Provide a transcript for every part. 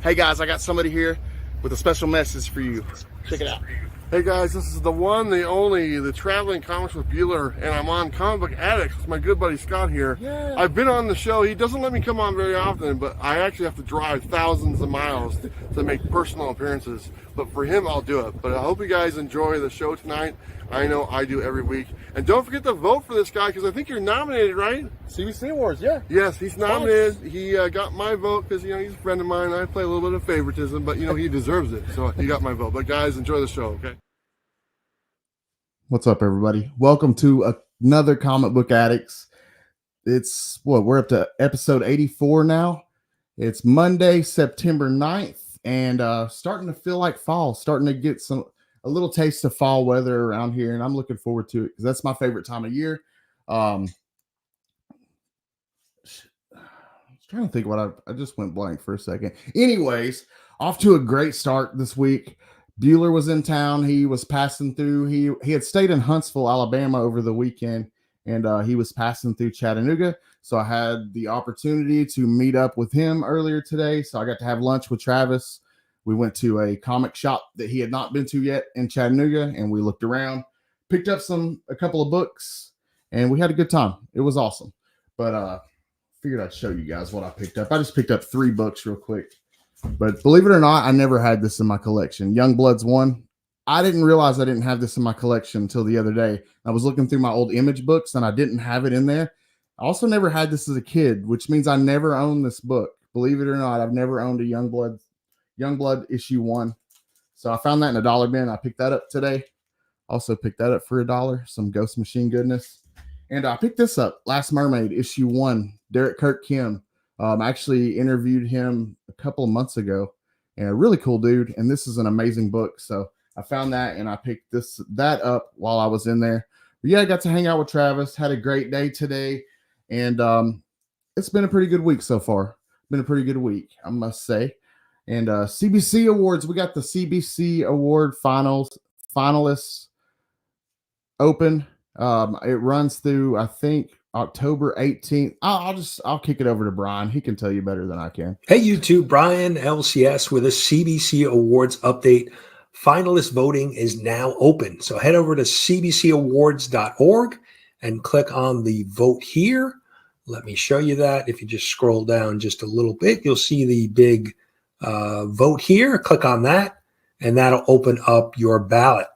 Hey guys, I got somebody here with a special message for you. Check it out. Hey guys, this is the one, the only, the Traveling Comics with Bueller, and I'm on Comic Book Addicts with my good buddy Scott here. Yeah. I've been on the show. He doesn't let me come on very often, but I actually have to drive thousands of miles to make personal appearances. But for him, I'll do it. But I hope you guys enjoy the show tonight. I know I do every week. And don't forget to vote for this guy, because I think you're nominated, right? CBC Awards, yeah. Yes, he's nominated. He got my vote because, he's a friend of mine. I play a little bit of favoritism, but, he deserves it. So he got my vote. But guys, enjoy the show, okay? What's up, everybody? Welcome to another Comic Book Addicts. It's we're up to episode 84 now. It's Monday, September 9th, and starting to feel like fall, starting to get a little taste of fall weather around here, and I'm looking forward to it because that's my favorite time of year. I was trying to think what I just went blank for a second. Anyways, off to a great start this week. Bueller was in town. He was passing through. He had stayed in Huntsville, Alabama over the weekend, and he was passing through Chattanooga. So I had the opportunity to meet up with him earlier today. So I got to have lunch with Travis. We went to a comic shop that he had not been to yet in Chattanooga, and we looked around, picked up a couple of books, and we had a good time. It was awesome. But figured I'd show you guys what I picked up. I just picked up 3 books real quick. But believe it or not, I never had this in my collection. Youngbloods 1. I didn't realize I didn't have this in my collection until the other day. I was looking through my old Image books, and I didn't have it in there. I also never had this as a kid, which means I never owned this book. Believe it or not, I've never owned a Youngblood issue 1. So I found that in a dollar bin. I picked that up today. Also picked that up for $1. Some Ghost Machine goodness. And I picked this up, Last Mermaid, issue 1. Derek Kirk Kim. I actually interviewed him a couple of months ago, and a really cool dude. And this is an amazing book. So I found that, and I picked that up while I was in there. But yeah, I got to hang out with Travis. Had a great day today, and it's been a pretty good week so far. Been a pretty good week, I must say. And CBC Awards, we got the CBC Award finalists open. It runs through, I think, October 18th. I'll kick it over to Brian. He can tell you better than I can. Hey, YouTube, Brian LCS with a CBC Awards update. Finalist voting is now open. So head over to cbcawards.org and click on the vote here. Let me show you that. If you just scroll down just a little bit, you'll see the big vote here. Click on that, and that'll open up your ballot.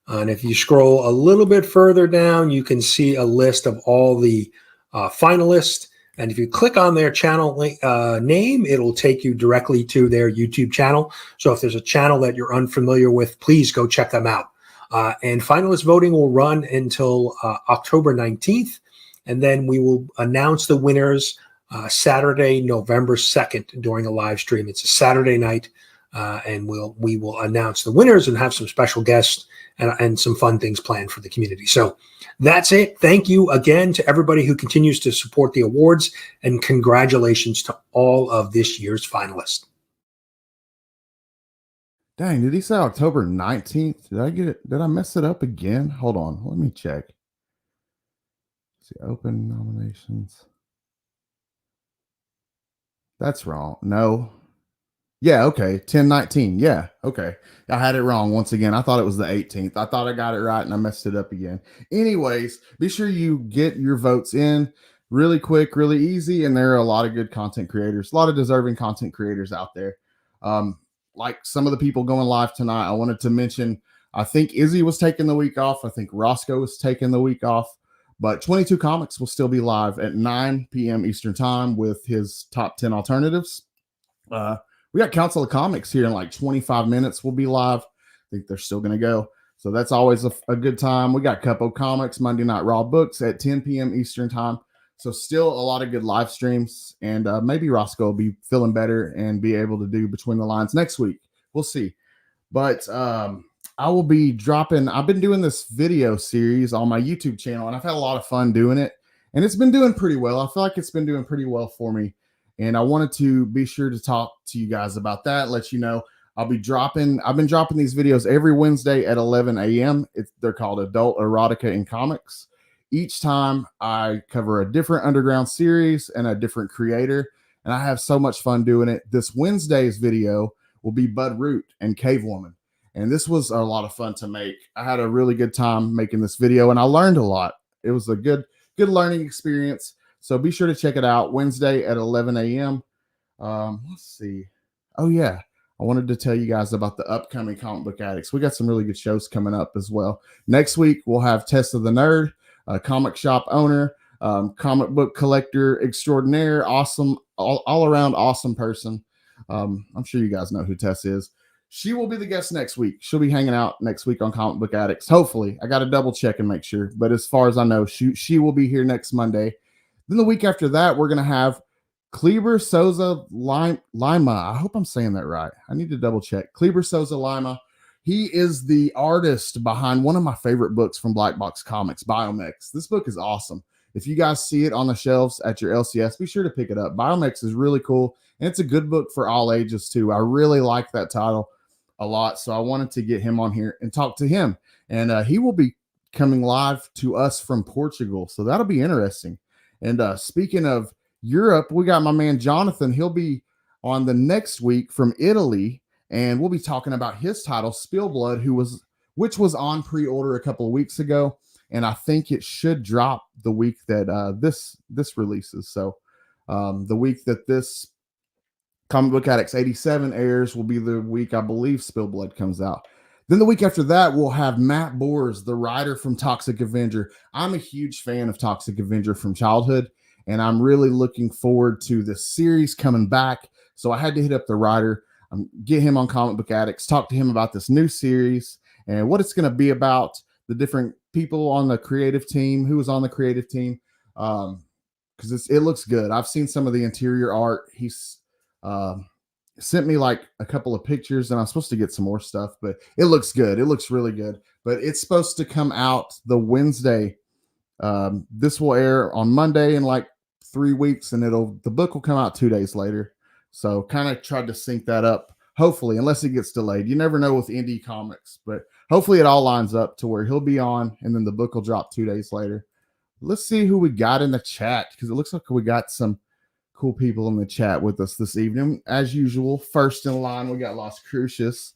And if you scroll a little bit further down, you can see a list of all the finalists. And if you click on their channel name, it'll take you directly to their YouTube channel. So if there's a channel that you're unfamiliar with, please go check them out. And finalist voting will run until October 19th. And then we will announce the winners Saturday, November 2nd during a live stream. It's a Saturday night. And we will announce the winners and have some special guests and some fun things planned for the community. So that's it. Thank you again to everybody who continues to support the awards, and congratulations to all of this year's finalists. Dang, did he say October 19th? Did I get it? Did I mess it up again? Hold on. Let me check. Let's see, open nominations. That's wrong. No. Yeah, okay. 10/19. Yeah, okay. I had it wrong once again. I thought it was the 18th. I thought I got it right, and I messed it up again. Anyways, be sure you get your votes in really quick, really easy, and there are a lot of good content creators, a lot of deserving content creators out there. Like some of the people going live tonight, I wanted to mention, I think Izzy was taking the week off. I think Roscoe was taking the week off. But 22 Comics will still be live at 9 p.m. Eastern Time with his top 10 alternatives. We got Council of Comics here in like 25 minutes. We'll be live. I think they're still going to go. So that's always a good time. We got Cupo Comics, Monday Night Raw Books at 10 p.m. Eastern Time. So still a lot of good live streams. And maybe Roscoe will be feeling better and be able to do Between the Lines next week. We'll see. But I will be dropping. I've been doing this video series on my YouTube channel, and I've had a lot of fun doing it. And it's been doing pretty well. I feel like it's been doing pretty well for me. And I wanted to be sure to talk to you guys about that, let you know. I've been dropping these videos every Wednesday at 11 a.m. They're called Adult Erotica in Comics. Each time I cover a different underground series and a different creator. and I have so much fun doing it. This Wednesday's video will be Bud Root and Cave Woman. And this was a lot of fun to make. I had a really good time making this video, and I learned a lot. It was a good learning experience. So be sure to check it out Wednesday at 11 a.m. Let's see. Oh, yeah. I wanted to tell you guys about the upcoming Comic Book Addicts. We got some really good shows coming up as well. Next week, we'll have Test of the Nerd, a comic shop owner, comic book collector extraordinaire, awesome, all around awesome person. I'm sure you guys know who Tess is. She will be the guest next week. She'll be hanging out next week on Comic Book Addicts. Hopefully. I got to double check and make sure. But as far as I know, she will be here next Monday. Then the week after that, we're going to have Kleber Souza Lima. I hope I'm saying that right. I need to double check. Kleber Souza Lima. He is the artist behind one of my favorite books from Black Box Comics, Biomex. This book is awesome. If you guys see it on the shelves at your LCS, be sure to pick it up. Biomex is really cool, and it's a good book for all ages too. I really like that title a lot, so I wanted to get him on here and talk to him. And he will be coming live to us from Portugal, so that'll be interesting. And speaking of Europe, we got my man Jonathan. He'll be on the next week from Italy, and we'll be talking about his title, Spill Blood, which was on pre-order a couple of weeks ago, and I think it should drop the week that this releases. So the week that this Comic Book Addicts 87 airs will be the week I believe Spill Blood comes out. Then the week after that, we'll have Matt Bors, the writer from Toxic Avenger. I'm a huge fan of Toxic Avenger from childhood, and I'm really looking forward to this series coming back. So I had to hit up the writer, get him on Comic Book Addicts, talk to him about this new series and what it's going to be about, the different people on the creative team, who was on the creative team, because it looks good. I've seen some of the interior art. He's sent me like a couple of pictures, and I'm supposed to get some more stuff, but it looks good. It looks really good. But it's supposed to come out the Wednesday. This will air on Monday in like 3 weeks, and the book will come out 2 days later. So kind of tried to sync that up, hopefully, unless it gets delayed. You never know with indie comics, but hopefully it all lines up to where he'll be on, and then the book will drop 2 days later. Let's see who we got in the chat, because it looks like we got some cool people in the chat with us this evening. As usual, first in line, we got Las Cruces.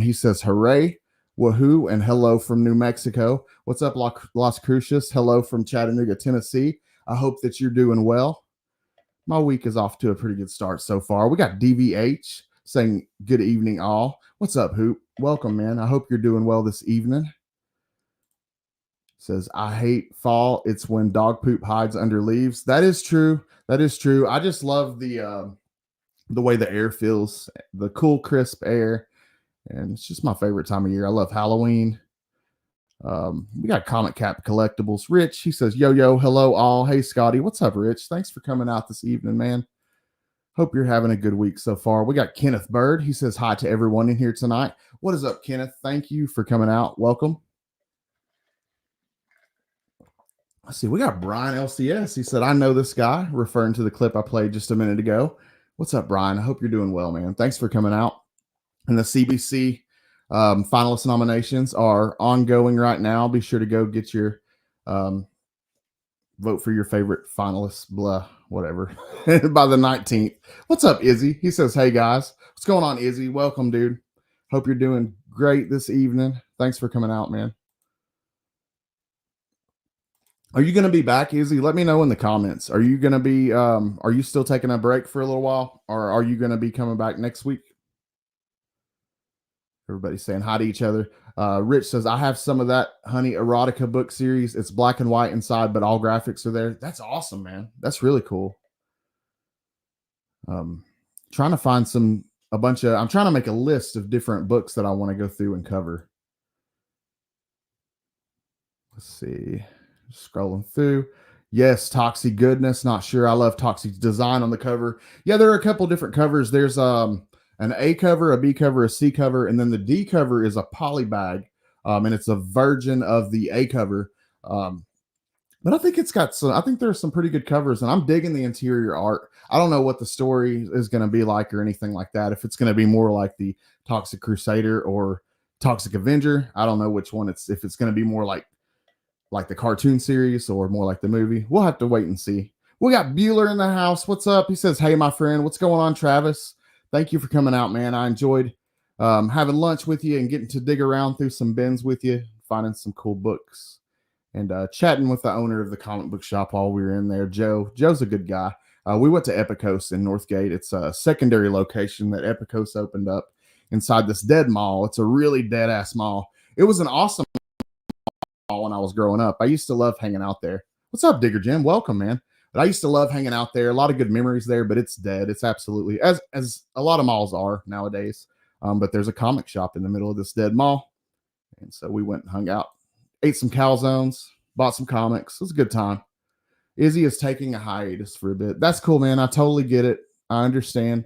He says, hooray, woohoo, and hello from New Mexico. What's up, Las Cruces? Hello from Chattanooga, Tennessee. I hope that you're doing well. My week is off to a pretty good start so far. We got DVH saying, good evening, all. What's up, Hoop? Welcome, man. I hope you're doing well this evening. Says, I hate fall. It's when dog poop hides under leaves. That is true. That is true. I just love the way the air feels, the cool, crisp air. And it's just my favorite time of year. I love Halloween. We got Comic Cap Collectibles. Rich, he says, yo, hello, all. Hey, Scotty. What's up, Rich? Thanks for coming out this evening, man. Hope you're having a good week so far. We got Kenneth Bird. He says hi to everyone in here tonight. What is up, Kenneth? Thank you for coming out. Welcome. Let's see. We got Brian LCS. He said, I know this guy, referring to the clip I played just a minute ago. What's up, Brian? I hope you're doing well, man. Thanks for coming out. And the CBC finalist nominations are ongoing right now. Be sure to go get your vote for your favorite finalists, blah, whatever, by the 19th. What's up, Izzy? He says, hey, guys. What's going on, Izzy? Welcome, dude. Hope you're doing great this evening. Thanks for coming out, man. Are you going to be back, Izzy? Let me know in the comments. Are you going to be, are you still taking a break for a little while, or are you going to be coming back next week? Everybody's saying hi to each other. Rich says, I have some of that Honey Erotica book series. It's black and white inside, but all graphics are there. That's awesome, man. That's really cool. Trying to find I'm trying to make a list of different books that I want to go through and cover. Let's see. Scrolling through. Yes, Toxic Goodness. Not sure. I love Toxic's design on the cover. Yeah, there are a couple different covers. There's an A cover, a B cover, a C cover, and then the D cover is a polybag, and it's a version of the A cover. But I think I think there's some pretty good covers, and I'm digging the interior art. I don't know what the story is going to be like or anything like that. If it's going to be more like the Toxic Crusader or Toxic Avenger, I don't know which one if it's going to be more like the cartoon series or more like the movie. We'll have to wait and see. We got Bueller in the house. What's up? He says, "Hey, my friend, what's going on, Travis? Thank you for coming out, man. I enjoyed having lunch with you and getting to dig around through some bins with you, finding some cool books, and chatting with the owner of the comic book shop while we were in there. Joe's a good guy. We went to Epicos in Northgate. It's a secondary location that Epicos opened up inside this dead mall. It's a really dead ass mall. It was an awesome mall when I was growing up. I used to love hanging out there. What's up, Digger Jim? Welcome, man. But I used to love hanging out there. A lot of good memories there, but it's dead. It's absolutely as a lot of malls are nowadays. But there's a comic shop in the middle of this dead mall, and so we went and hung out, ate some calzones, bought some comics. It was a good time. Izzy is taking a hiatus for a bit. That's cool, man. I totally get it. I understand.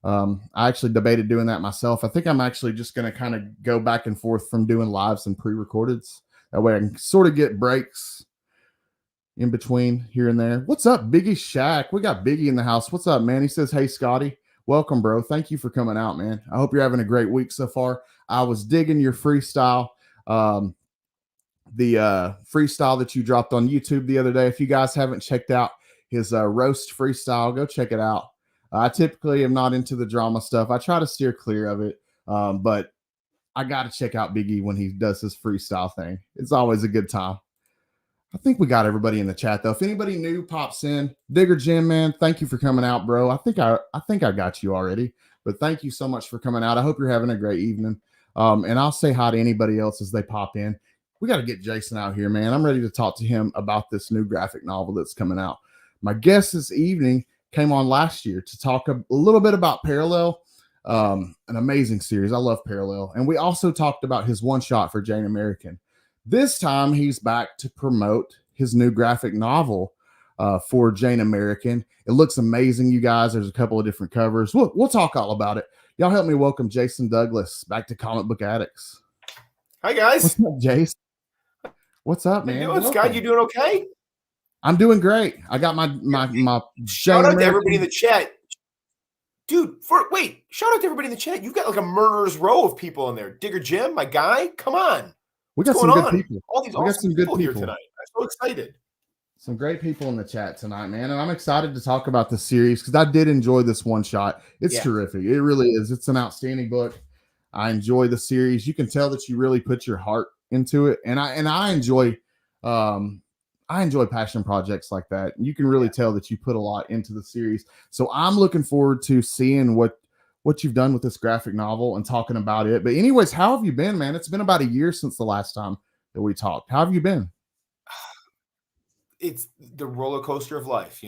I actually debated doing that myself. I think I'm actually just going to kind of go back and forth from doing lives and pre-recordeds. That way I can sort of get breaks in between here and there. What's up, Biggie Shack? We got Biggie in the house. What's up, man? He says, "Hey, Scotty. Welcome, bro. Thank you for coming out, man. I hope you're having a great week so far. I was digging your freestyle. The freestyle that you dropped on YouTube the other day. If you guys haven't checked out his roast freestyle, go check it out. I typically am not into the drama stuff. I try to steer clear of it, but I got to check out Biggie when he does his freestyle thing. It's always a good time. I think we got everybody in the chat though. If anybody new pops in, Digger Jim, man, thank you for coming out, bro. I think I got you already, but thank you so much for coming out. I hope you're having a great evening. And I'll say hi to anybody else as they pop in. We got to get Jason out here, man. I'm ready to talk to him about this new graphic novel that's coming out. My guest this evening came on last year to talk a little bit about Parallel, an amazing series. I love Parallel. And we also talked about his one shot for Jane American. This time he's back to promote his new graphic novel for Jane American. It looks amazing, you guys. There's a couple of different covers. We'll talk all about it. Y'all help me welcome Jason Douglas back to Comic Book Addicts. Hi, guys. What's up, Jason? What's up, man? How you doing, Scott? You doing okay? I'm doing great. I got my shout out to everybody in the chat. Dude, shout out to everybody in the chat. You've got like a murderer's row of people in there. Digger Jim, my guy. Come on. We got some good people. All these awesome people here tonight. I'm so excited. Some great people in the chat tonight, man. And I'm excited to talk about the series because I did enjoy this one shot. It's terrific. It really is. It's an outstanding book. I enjoy the series. You can tell that you really put your heart into it. And I enjoy passion projects like that. You can really tell that you put a lot into the series. So I'm looking forward to seeing what you've done with this graphic novel and talking about it. But anyways, how have you been, man? It's been about a year since the last time that we talked. How have you been? It's the roller coaster of life,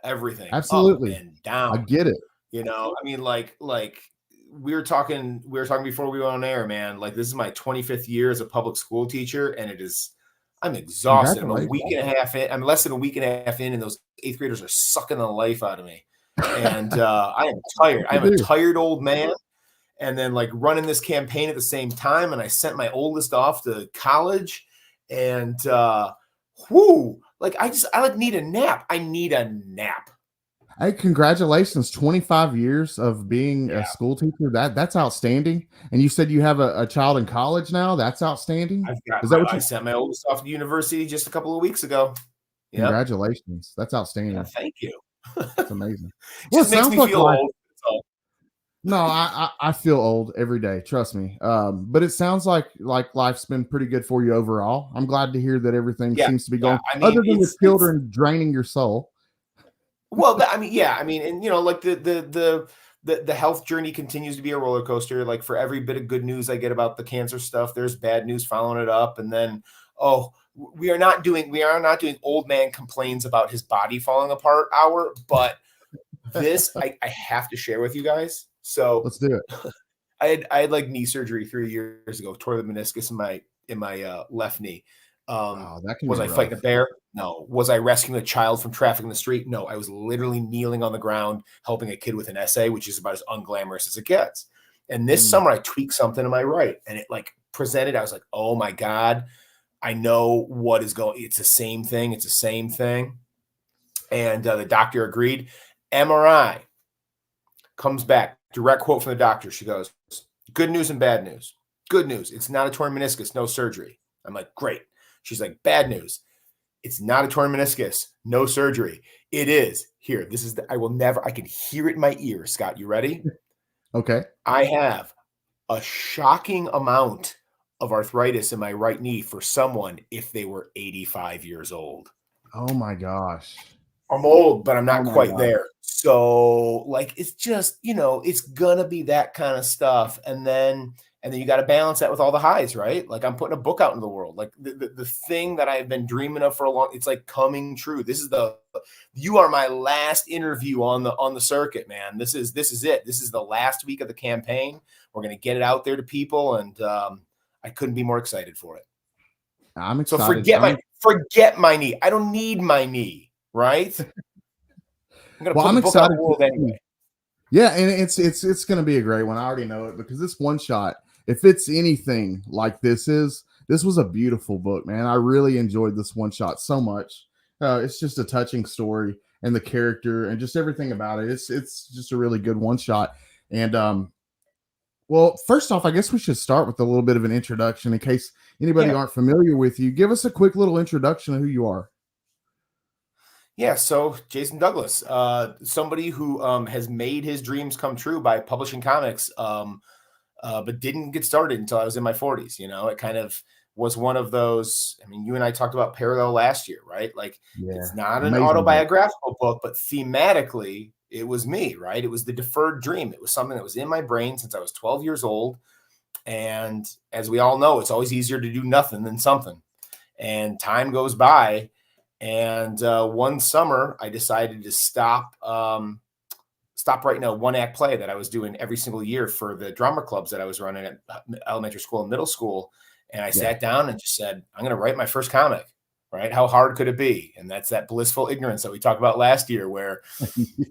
everything. Absolutely. Up and down. I get it. I mean, like we were talking before we went on air, man. Like this is my 25th year as a public school teacher, and I'm exhausted. I'm a week and a half in. I'm less than a week and a half in, and those 8th graders are sucking the life out of me. And I am tired. I'm a tired old man. And then like running this campaign at the same time, and I sent my oldest off to college, and I need a nap. I need a nap. Hey, congratulations. 25 years of being a school teacher. That's outstanding. And you said you have a child in college now. That's outstanding. I sent my oldest off to university just a couple of weeks ago. Yep. Congratulations. That's outstanding. Yeah, thank you. That's amazing. Well, it makes me feel old. No, I feel old every day. Trust me. But it sounds like life's been pretty good for you overall. I'm glad to hear that everything seems to be going. Other than the children draining your soul. Well, and like the health journey continues to be a roller coaster. Like for every bit of good news I get about the cancer stuff, there's bad news following it up, and then we are not doing old man complains about his body falling apart hour, but this I have to share with you guys. So let's do it. I had like knee surgery 3 years ago, tore the meniscus in my left knee. Was I fighting a bear? No. Was I rescuing a child from traffic in the street? No. I was literally kneeling on the ground helping a kid with an essay, which is about as unglamorous as it gets. And this summer I tweaked something in my right, and it like presented. I was like, oh my God, I know what is going. It's the same thing. It's the same thing. And the doctor agreed. MRI comes back. Direct quote from the doctor. She goes, good news and bad news. Good news. It's not a torn meniscus, no surgery. I'm like, great. She's like, bad news. It's not a torn meniscus, no surgery. It is here. This is I can hear it in my ear. Scott, you ready? Okay. I have a shocking amount of arthritis in my right knee for someone if they were 85 years old. Oh my gosh. I'm old, but I'm not quite there. So like, it's just, it's gonna be that kind of stuff. And then you got to balance that with all the highs, right? Like, I'm putting a book out into the world. Like the thing that I've been dreaming of for a long, it's like coming true. You are my last interview on the circuit, man. This is it. This is the last week of the campaign. We're going to get it out there to people. And I couldn't be more excited for it. I'm excited. So forget my knee. I don't need my knee, right? I'm going to put the book out in the world anyway. Yeah, and it's going to be a great one. I already know it, because this one shot, if it's anything like this was a beautiful book, man. I really enjoyed this one shot so much. It's just a touching story, and the character and just everything about it. It's just a really good one shot. And well, first off, I guess we should start with a little bit of an introduction in case anybody aren't familiar with you. Give us a quick little introduction of who you are. Yeah, so Jason Douglas, somebody who has made his dreams come true by publishing comics, but didn't get started until I was in my 40s. It kind of was one of those. I mean, you and I talked about Parallel last year, right? Like, it's not an autobiographical book, but thematically, it was me, right? It was the deferred dream. It was something that was in my brain since I was 12 years old. And as we all know, it's always easier to do nothing than something. And time goes by. And one summer, I decided to stop writing a one-act play that I was doing every single year for the drama clubs that I was running at elementary school and middle school. And I sat down and just said, I'm going to write my first comic, right? How hard could it be? And that's that blissful ignorance that we talked about last year, where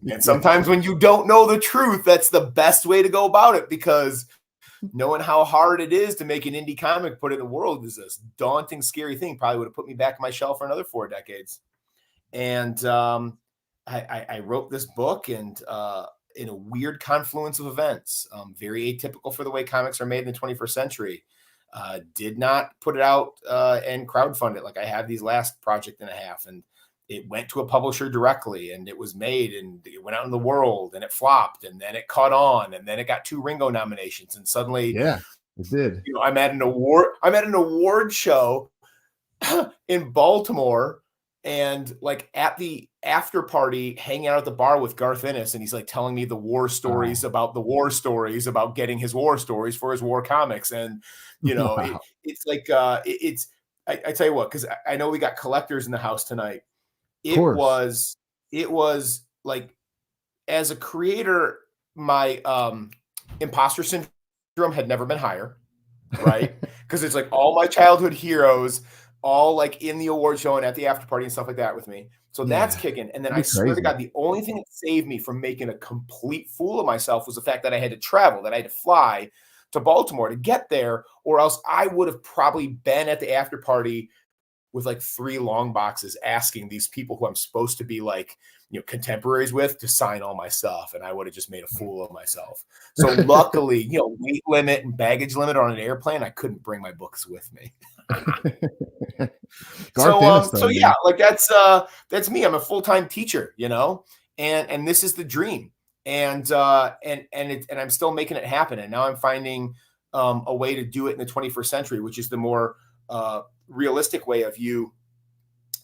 and sometimes when you don't know the truth, that's the best way to go about it, because knowing how hard it is to make an indie comic, put it in the world, is this daunting, scary thing. Probably would have put me back on my shelf for another 4 decades. And I wrote this book, and in a weird confluence of events, very atypical for the way comics are made in the 21st century. Did not put it out and crowdfund it like I have these last project and a half. And it went to a publisher directly, and it was made, and it went out in the world, and it flopped, and then it caught on, and then it got 2 Ringo nominations, and suddenly, it did. I'm at an award show in Baltimore, and like at the after party, hanging out at the bar with Garth Ennis, and he's like telling me the war stories about getting his war stories for his war comics, and it's like I tell you what, because I know we got collectors in the house tonight. It was like, as a creator, my imposter syndrome had never been higher, right? Because it's like all my childhood heroes, all like in the award show and at the after party and stuff like that with me. So that's kicking. And then I swear to God, the only thing that saved me from making a complete fool of myself was the fact that I had to travel, that I had to fly to Baltimore to get there, or else I would have probably been at the after party with like 3 long boxes asking these people who I'm supposed to be like, contemporaries with, to sign all my stuff. And I would have just made a fool of myself. So luckily, weight limit and baggage limit on an airplane, I couldn't bring my books with me. So yeah, like that's me. I'm a full-time teacher, and this is the dream. And I'm still making it happen. And now I'm finding a way to do it in the 21st century, which is the more realistic way of you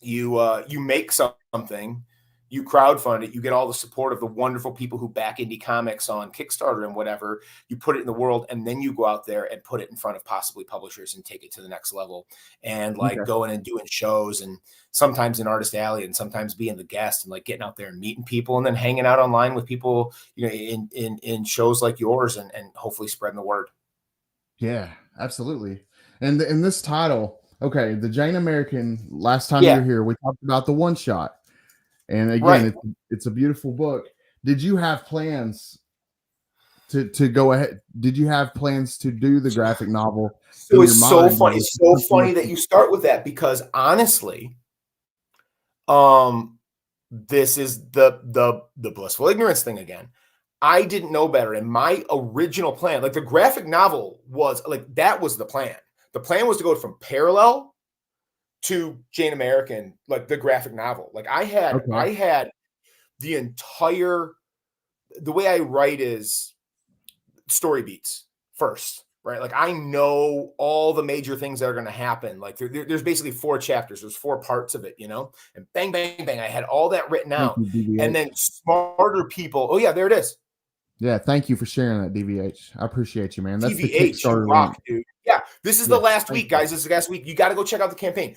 make something, you crowdfund it, you get all the support of the wonderful people who back indie comics on Kickstarter and whatever, you put it in the world, and then you go out there and put it in front of possibly publishers and take it to the next level, and like going and doing shows, and sometimes in Artist Alley, and sometimes being the guest, and like getting out there and meeting people, and then hanging out online with people, in shows like yours, and hopefully spreading the word. Yeah, absolutely. And in this title, okay, the Jane American, last time you were here, we talked about the one shot. And again, it's a beautiful book. Did you have plans to go ahead? Did you have plans to do the graphic novel? It was so funny. It's so funny that you start with that, because honestly, this is the blissful ignorance thing again. I didn't know better. And my original plan, like the graphic novel was like, that was the plan. The plan was to go from Parallel to Jane American, like the graphic novel. Like I had the entire, the way I write is story beats first, right? Like I know all the major things that are going to happen. Like there's basically 4 chapters. There's 4 parts of it, you know, and bang, bang, bang. I had all that written out. And then smarter people. Oh yeah, there it is. Yeah, thank you for sharing that, DVH. I appreciate you, man. That's DVH, the Kickstarter rock, link. dude. Yeah, this is the last week, guys. This is the last week. You got to go check out the campaign.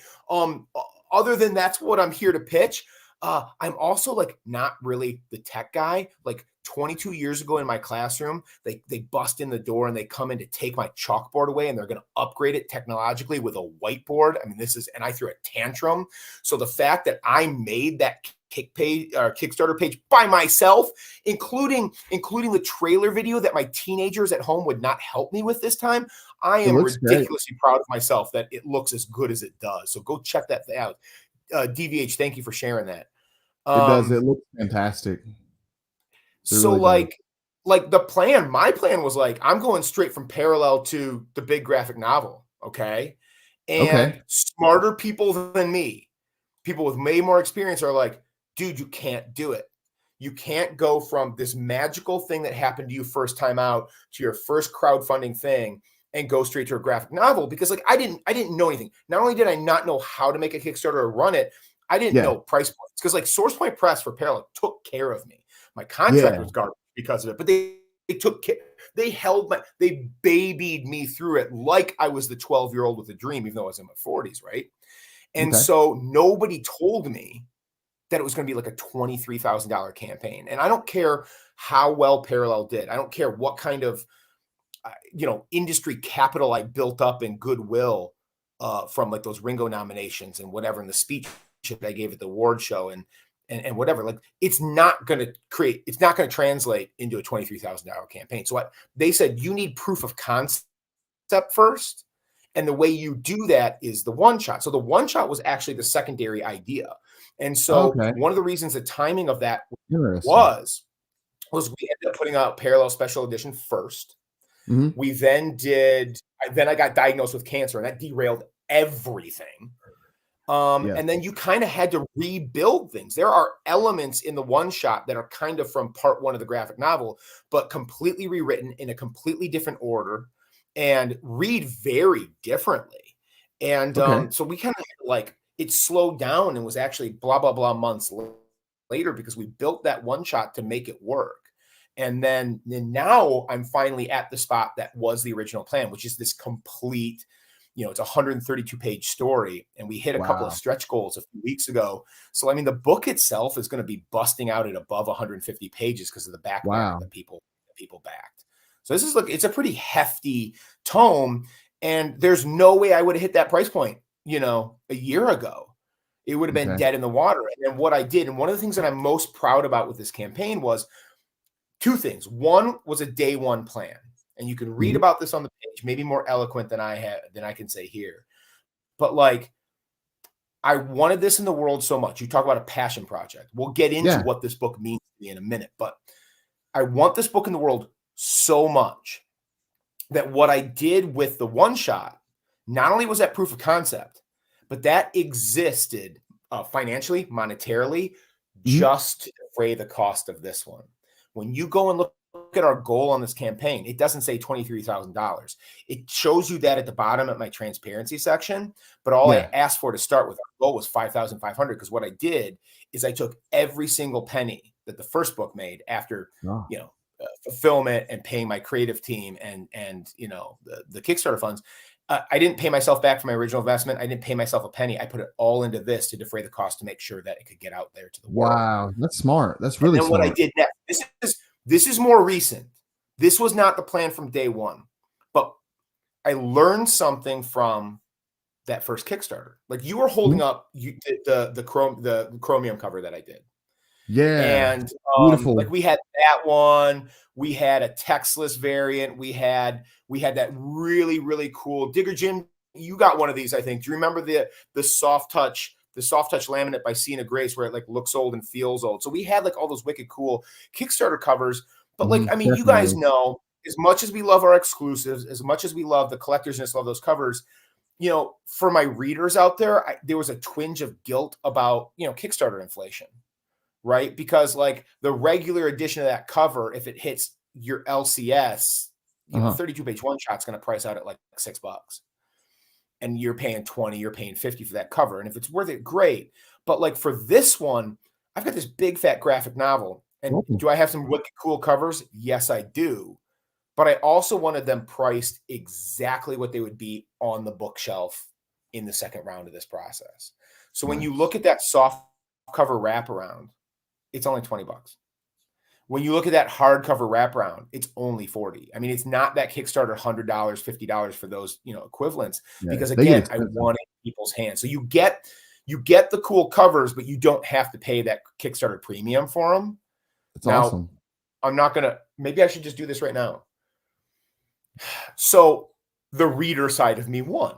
Other than that's what I'm here to pitch. I'm also like not really the tech guy. Like 22 years ago in my classroom, they bust in the door and they come in to take my chalkboard away, and they're going to upgrade it technologically with a whiteboard. I mean, and I threw a tantrum. So the fact that I made that Kickstarter page by myself, including the trailer video that my teenagers at home would not help me with this time, I am ridiculously proud of myself that it looks as good as it does. So go check that out. DVH, thank you for sharing that. It does. It looks fantastic. So really like my plan was like, I'm going straight from parallel to the big graphic novel. Okay. And smarter people than me, people with way more experience, are like, dude, you can't do it. You can't go from this magical thing that happened to you first time out to your first crowdfunding thing and go straight to a graphic novel, because like I didn't know anything. Not only did I not know how to make a Kickstarter or run it, I didn't know price points, because like SourcePoint Press for Parallel took care of me. My contract was garbage because of it, but they took care. They babied me through it like I was the 12-year-old with a dream, even though I was in my 40s, right? And so nobody told me that it was going to be like a $23,000 campaign. And I don't care how well Parallel did. I don't care what kind of industry capital I built up in goodwill from like those Ringo nominations and whatever, in the speech that I gave at the award show and whatever. Like it's not going to translate into a $23,000 campaign. So they said you need proof of concept first. And the way you do that is the one shot. So the one shot was actually the secondary idea. And so one of the reasons the timing of that was we ended up putting out Parallel Special Edition first. Mm-hmm. We then I got diagnosed with cancer, and that derailed everything. And then you kind of had to rebuild things. There are elements in the one shot that are kind of from part 1 of the graphic novel, but completely rewritten in a completely different order and read very differently. And so we kind of like, it slowed down and was actually blah, blah, blah months later, because we built that one shot to make it work. And then now I'm finally at the spot that was the original plan, which is this complete, it's a 132-page story. And we hit a couple of stretch goals a few weeks ago. So, I mean, the book itself is going to be busting out at above 150 pages because of the background that people backed. So this is, it's a pretty hefty tome. And there's no way I would have hit that price point, a year ago. It would have been dead in the water. And then what I did, and one of the things that I'm most proud about with this campaign was 2 things. One was a day 1 plan. And you can read about this on the page, maybe more eloquent than I can say here. But like, I wanted this in the world so much. You talk about a passion project. We'll get into what this book means to me in a minute. But I want this book in the world so much that what I did with the one shot, not only was that proof of concept, but that existed financially, monetarily, just to defray the cost of this one. When you go and look at our goal on this campaign, it doesn't say $23,000. It shows you that at the bottom at my transparency section. But all I asked for to start with, our goal was $5,500, because what I did is I took every single penny that the first book made after, fulfillment and paying my creative team and the Kickstarter funds. I didn't pay myself back for my original investment. I didn't pay myself a penny. I put it all into this to defray the cost to make sure that it could get out there to the world. Wow, that's smart. That's really smart. What I did next, this is more recent. This was not the plan from day 1, but I learned something from that first Kickstarter. Like you were holding up the chromium cover that I did. Yeah. And beautiful. Like we had that one, we had a textless variant. We had that really, really cool Digger Jim. You got one of these, I think. Do you remember the soft touch laminate by Sina Grace, where it like looks old and feels old? So we had like all those wicked cool Kickstarter covers. But like, I mean, definitely. You guys know, as much as we love our exclusives, as much as we love the collectors and love those covers, for my readers out there, there was a twinge of guilt about, Kickstarter inflation, right? Because like the regular edition of that cover, if it hits your LCS, 32-page one shot's going to price out at like $6. And you're paying 20, you're paying 50 for that cover. And if it's worth it, great. But like for this one, I've got this big fat graphic novel. And do I have some wicked cool covers? Yes, I do. But I also wanted them priced exactly what they would be on the bookshelf in the second round of this process. So when you look at that soft cover wraparound, it's only $20. When you look at that hardcover wraparound, it's only $40. I mean, it's not that Kickstarter $100, $50 for those, equivalents, because again, I want it in people's hands. So you get the cool covers, but you don't have to pay that Kickstarter premium for them. That's awesome. I'm not gonna. Maybe I should just do this right now. So the reader side of me won,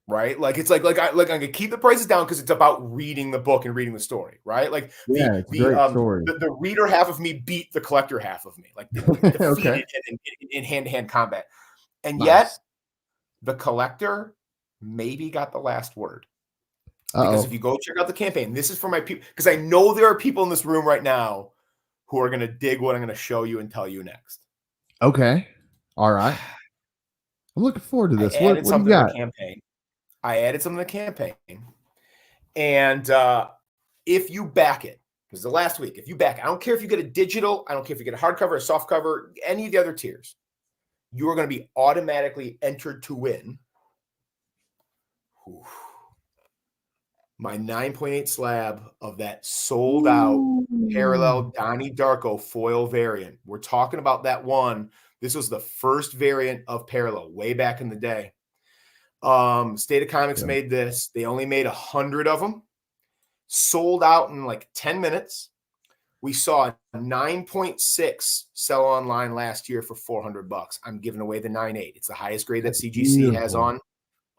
right? Like it's like I'm gonna keep the prices down because it's about reading the book and reading the story, right? Like the reader half of me beat the collector half of me, like defeated in hand-to-hand combat, and yet the collector maybe got the last word. Because if you go check out the campaign, this is for my people, because I know there are people in this room right now who are gonna dig what I'm gonna show you and tell you next. Okay. All right. I'm looking forward to this. I added something to the campaign. And if you back it, this is the last week, if you back it, I don't care if you get a digital, I don't care if you get a hardcover, a soft cover, any of the other tiers, you are going to be automatically entered to win my 9.8 slab of that sold out parallel Donnie Darko foil variant. We're talking about that one. This was the first variant of parallel way back in the day. State of Comics made this. They only made 100 of them. Sold out in like 10 minutes. We saw a 9.6 sell online last year for $400. I'm giving away the 9.8. It's the highest grade that CGC has on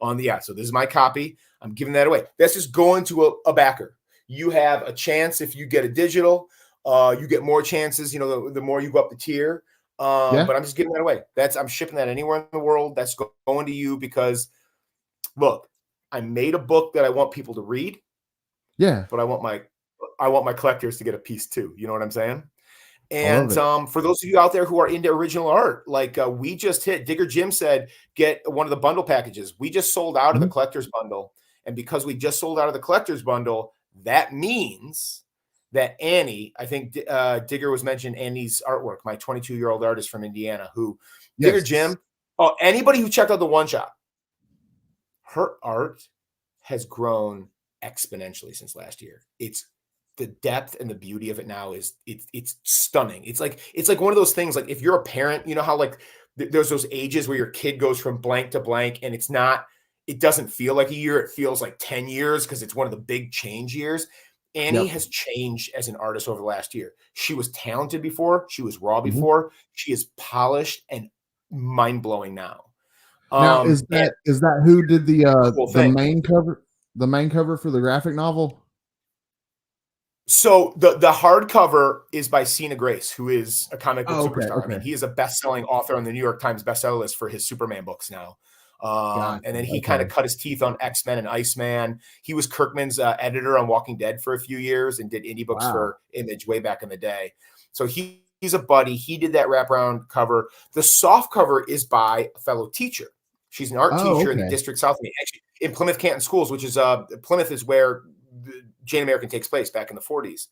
the So this is my copy. I'm giving that away. That's just going to a backer. You have a chance if you get a digital. You get more chances, the more you go up the tier. But I'm just giving that away. I'm shipping that anywhere in the world. That's going to you because, look, I made a book that I want people to read. Yeah. But I want my collectors to get a piece too. You know what I'm saying? And for those of you out there who are into original art, like we just hit, Digger Jim said, get one of the bundle packages. We just sold out of the collector's bundle. And because we just sold out of the collector's bundle, that means that Annie, I think Digger was mentioned, Annie's artwork, my 22-year-old artist from Indiana, who Digger Jim, anybody who checked out the one shot, her art has grown exponentially since last year. It's the depth and the beauty of it now is it's stunning. It's like one of those things, like if you're a parent, you know how like there's those ages where your kid goes from blank to blank and it doesn't feel like a year, it feels like 10 years because it's one of the big change years. Annie has changed as an artist over the last year. She was talented before. She was raw before. She is polished and mind-blowing now. Now, is that who did the main cover? The main cover for the graphic novel? So the hardcover is by Cena Grace, who is a comic book superstar. I mean, he is a best-selling author on the New York Times bestseller list for his Superman books now. And then he kind of cut his teeth on X-Men and Iceman. He was Kirkman's editor on Walking Dead for a few years and did indie books for Image way back in the day. So he's a buddy. He did that wraparound cover. The soft cover is by a fellow teacher. She's an art teacher in the District South, actually in Plymouth Canton Schools, which is Plymouth is where Jane American takes place back in the 40s.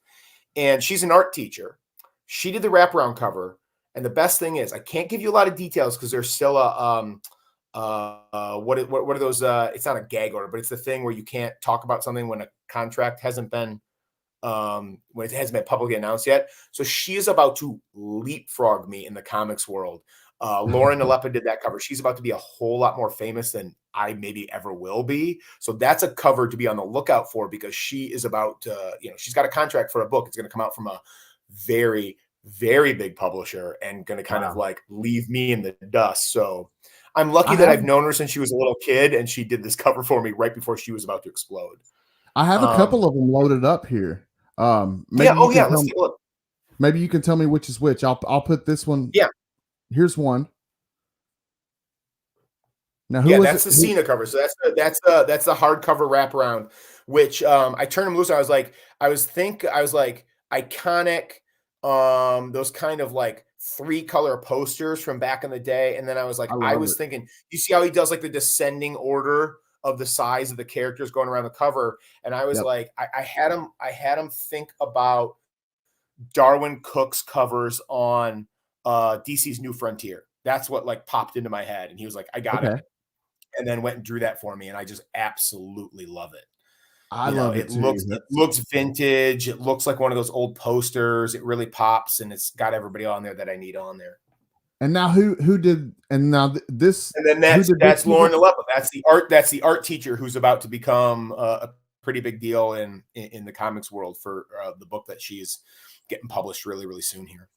And she's an art teacher. She did the wraparound cover. And the best thing is, I can't give you a lot of details because there's still what are those? It's not a gag order, but it's the thing where you can't talk about something when a contract hasn't been when it hasn't been publicly announced yet. So she is about to leapfrog me in the comics world. Lauren Nalepa did that cover. She's about to be a whole lot more famous than I maybe ever will be. So that's a cover to be on the lookout for because she is about to, she's got a contract for a book. It's going to come out from a very, very big publisher and going to kind of like leave me in the dust. So I'm lucky that I've known her since she was a little kid and she did this cover for me right before she was about to explode. I have a couple of them loaded up here. Let's take a look. Maybe you can tell me which is which. I'll put this one. Yeah. Here's one. Now, who Yeah, was that's it? the Cena cover. So that's the hardcover wraparound, which I turned them loose. I was like iconic, those kind of like 3-color posters from back in the day. And then I was like, I was thinking, you see how he does like the descending order of the size of the characters going around the cover. And I was like, I had him think about Darwin Cook's covers on DC's New Frontier. That's what like popped into my head. And he was like, I got it. And then went and drew that for me. And I just absolutely love it. I love it too. It looks vintage. It looks like one of those old posters. It really pops, and it's got everybody on there that I need on there. And now who did, and now this, and then that's Lauren Aleppo. That's the art teacher who's about to become a pretty big deal in the comics world for the book that she's getting published really, really soon here.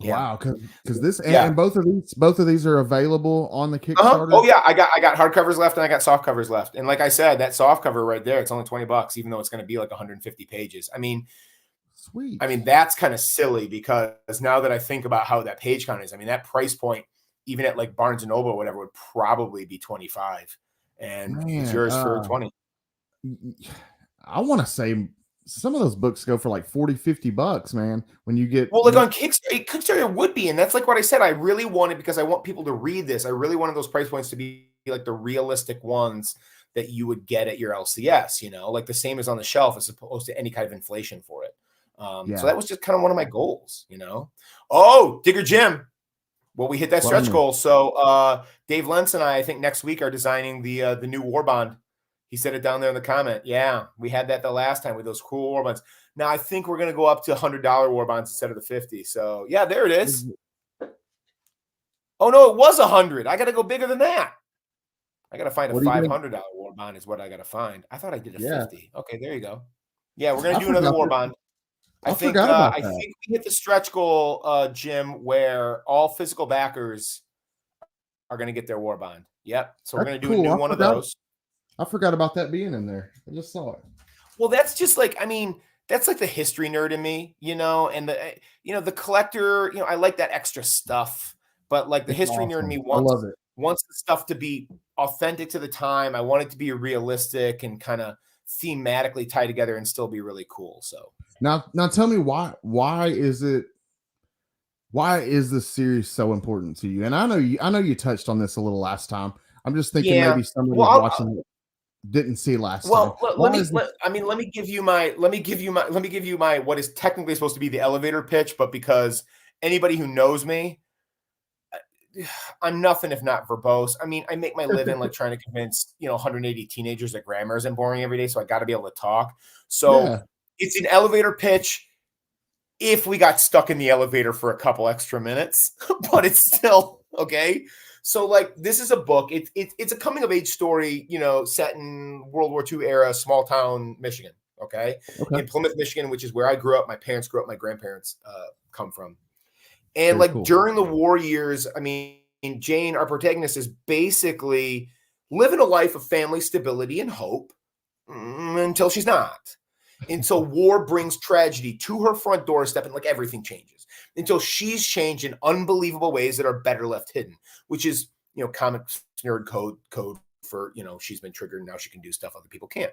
Yeah. Wow, because this and both of these are available on the Kickstarter. Oh yeah, I got hardcovers left and I got soft covers left. And like I said, that soft cover right there, it's only $20, even though it's going to be like 150 pages. I mean, sweet. I mean, that's kind of silly because now that I think about how that page count is, I mean, that price point, even at like Barnes and Noble or whatever, would probably be 25, and it's yours for 20. I want to say some of those books go for like $40-50, man. When you get like on Kickstarter would be, and that's like what I said. I really wanted, because I want people to read this. I really wanted those price points to be like the realistic ones that you would get at your LCS. You know, like the same as on the shelf, as opposed to any kind of inflation for it. So that was just kind of one of my goals. You know, Digger Jim. Well, we hit that stretch goal. So Dave Lentz and I think next week are designing the new war bond. He said it down there in the comment. Yeah, we had that the last time with those cool war bonds. Now I think we're going to go up to $100 war bonds instead of the 50. So yeah, there it is. Oh no, it was 100. I got to go bigger than that. I got to find a $500 war bond is what I got to find. I thought I did a 50. Okay, there you go. Yeah, we're going to do another war bond. I think we hit the stretch goal, Jim, where all physical backers are going to get their war bond. Yep. So we're going to do a new one of those. I forgot about that being in there. I just saw it. Well, that's just like, I mean, that's like the history nerd in me, you know, and the collector, you know, I like that extra stuff, but like the history nerd in me wants the stuff to be authentic to the time. I want it to be realistic and kind of thematically tie together and still be really cool. So now tell me why is this series so important to you? And I know you touched on this a little last time. I'm just thinking maybe somebody watching it didn't see last time. Let me give you my what is technically supposed to be the elevator pitch, but because anybody who knows me, I'm nothing if not verbose. I mean, I make my living like trying to convince 180 teenagers that grammar isn't boring every day, so I got to be able to talk. So it's an elevator pitch if we got stuck in the elevator for a couple extra minutes, but it's still okay. So like, this is a book. It's a coming of age story, set in World War II era, small town Michigan. Okay. In Plymouth, Michigan, which is where I grew up. My parents grew up. My grandparents come from. And during the war years, I mean, Jane, our protagonist, is basically living a life of family stability and hope until she's not. Until war brings tragedy to her front doorstep and like everything changes. Until she's changed in unbelievable ways that are better left hidden, which is, comics nerd code for, she's been triggered and now she can do stuff other people can't.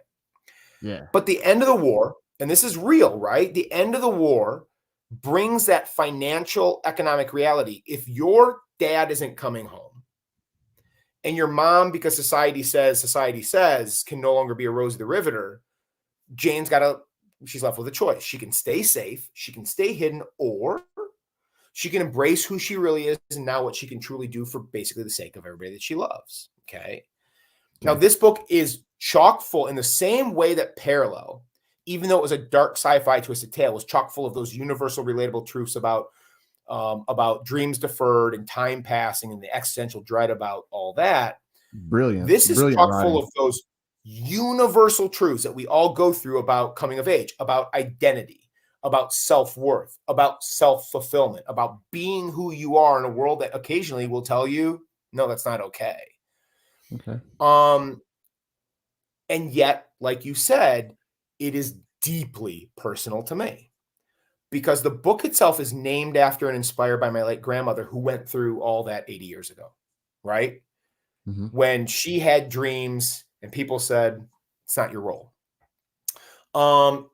Yeah. But the end of the war, and this is real, right? The end of the war brings that financial economic reality. If your dad isn't coming home and your mom, because society says can no longer be a Rosie the Riveter, she's left with a choice. She can stay safe, she can stay hidden, or she can embrace who she really is and now what she can truly do for basically the sake of everybody that she loves. Okay. Now, this book is chock full in the same way that Parallel, even though it was a dark sci-fi twisted tale, was chock full of those universal relatable truths about dreams deferred and time passing and the existential dread about all that. Brilliant. This is chock full of those universal truths that we all go through about coming of age, about identity, about self-worth, about self-fulfillment, about being who you are in a world that occasionally will tell you, no, that's not okay. Okay. And yet, like you said, it is deeply personal to me because the book itself is named after and inspired by my late grandmother who went through all that 80 years ago, right? when she had dreams and people said, it's not your role.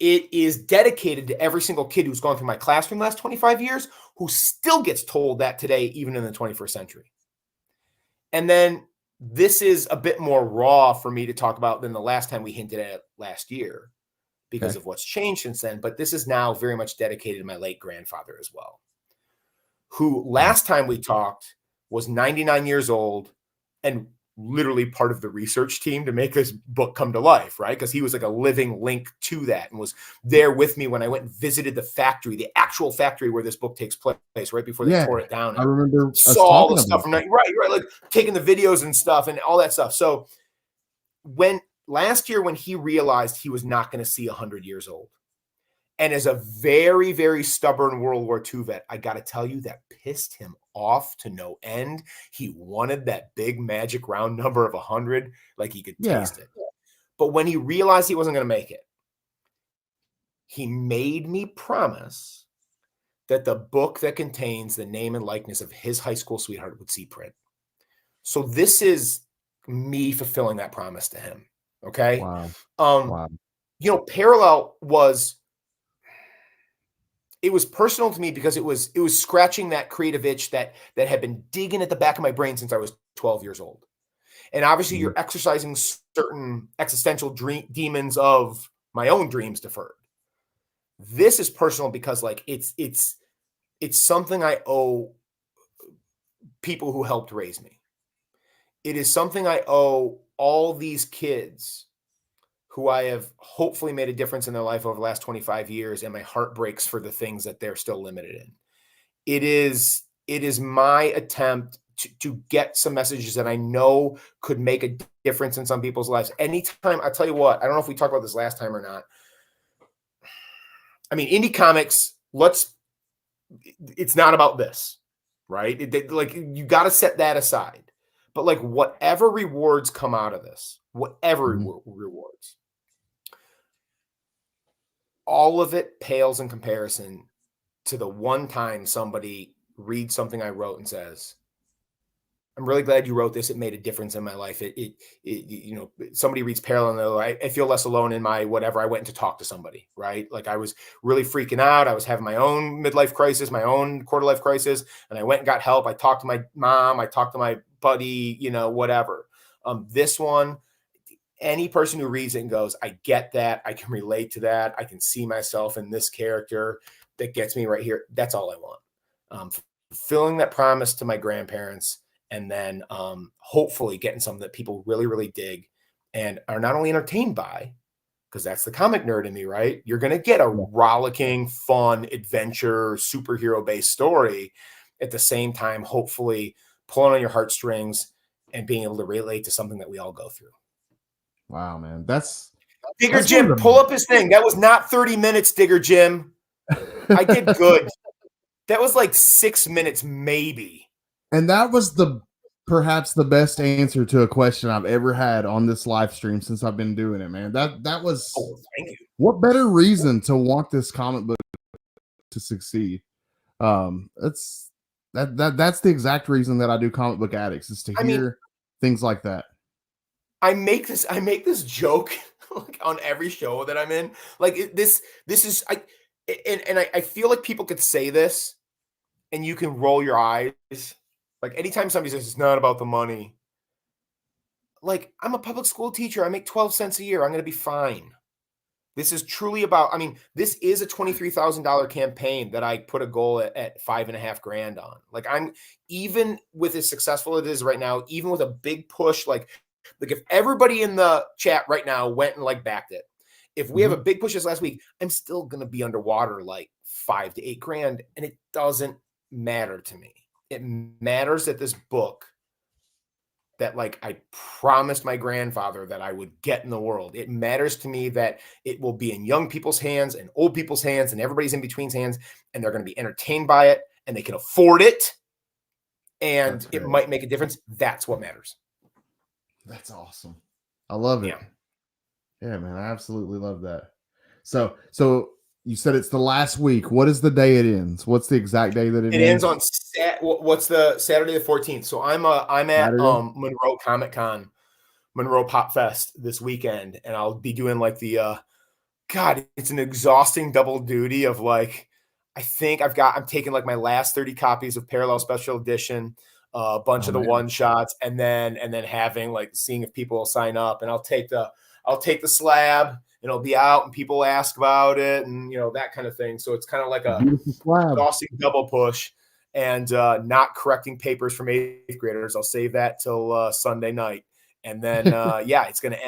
It is dedicated to every single kid who's gone through my classroom last 25 years, who still gets told that today, even in the 21st century. And then this is a bit more raw for me to talk about than the last time we hinted at it last year because of what's changed since then. But this is now very much dedicated to my late grandfather as well, who last time we talked was 99 years old and literally part of the research team to make this book come to life, right? Because he was like a living link to that and was there with me when I went and visited the factory, the actual factory where this book takes place, right before they tore it down. I remember saw all the stuff from right, like taking the videos and stuff and all that stuff. So when last year, when he realized he was not going to see 100 years old, and as a very, very stubborn World War II vet, I got to tell you, that pissed him off to no end. He wanted that big magic round number of 100, like he could taste it. But when he realized he wasn't going to make it, he made me promise that the book that contains the name and likeness of his high school sweetheart would see print. So this is me fulfilling that promise to him. Okay. Wow. You know, Parallel was, it was personal to me because it was scratching that creative itch that had been digging at the back of my brain since I was 12 years old. And obviously you're exercising certain existential demons of my own dreams deferred. This is personal because like it's something I owe people who helped raise me. It is something I owe all these kids who I have hopefully made a difference in their life over the last 25 years, and my heart breaks for the things that they're still limited in. It is my attempt to get some messages that I know could make a difference in some people's lives. Anytime, I tell you what, I don't know if we talked about this last time or not. I mean, indie comics, it's not about this, right? Like you got to set that aside. But like whatever rewards come out of this, whatever rewards, all of it pales in comparison to the one time somebody reads something I wrote and says, I'm really glad you wrote this. It made a difference in my life. You know, somebody reads Parallel and I feel less alone in my whatever. I went to talk to somebody, right? Like I was really freaking out. I was having my own midlife crisis, my own quarter life crisis. And I went and got help. I talked to my mom. I talked to my buddy, you know, whatever. This one, any person who reads it and goes, I get that. I can relate to that. I can see myself in this character. That gets me right here. That's all I want. Fulfilling that promise to my grandparents. And then hopefully getting something that people really, really dig and are not only entertained by, because that's the comic nerd in me, right? You're going to get a rollicking, fun, adventure, superhero-based story at the same time, hopefully pulling on your heartstrings and being able to relate to something that we all go through. Wow, man. That's Digger Jim, pull up his thing. That was not 30 minutes, Digger Jim. I did good. That was like 6 minutes, maybe. And that was perhaps the best answer to a question I've ever had on this live stream since I've been doing it, man. That was thank you. What better reason to want this comic book to succeed? That's the exact reason that I do Comic Book Addicts, is to hear things like that. I make this joke like on every show that I'm in. Like this is I feel like people could say this and you can roll your eyes. Like anytime somebody says it's not about the money, like I'm a public school teacher. I make 12 cents a year. I'm going to be fine. This is truly about, I mean, this is a $23,000 campaign that I put a goal at $5,500 on. Like I'm, even with as successful it is right now, even with a big push, like if everybody in the chat right now went and like backed it, if we have a big push this last week, I'm still going to be underwater like $5,000 to $8,000. And it doesn't matter to me. It matters that this book that like I promised my grandfather that I would get in the world. It matters to me that it will be in young people's hands and old people's hands and everybody's in between's hands, and they're going to be entertained by it and they can afford it and it might make a difference. That's what matters. That's awesome. I love it. Yeah, man. I absolutely love that. So You said it's the last week. What is the day it ends? What's the exact day that it ends ends? on what's the Saturday the 14th. So I'm at Saturday? Monroe Comic Con, Monroe Pop Fest this weekend, and I'll be doing like the God, it's an exhausting double duty of like, I think I'm taking like my last 30 copies of Parallel Special Edition, a bunch of the one shots, and then having like seeing if people will sign up, and I'll take the slab, and it'll be out, and people ask about it, and that kind of thing. So it's kind of like a exhausting double push, and not correcting papers from 8th graders. I'll save that till Sunday night. And then, it's going to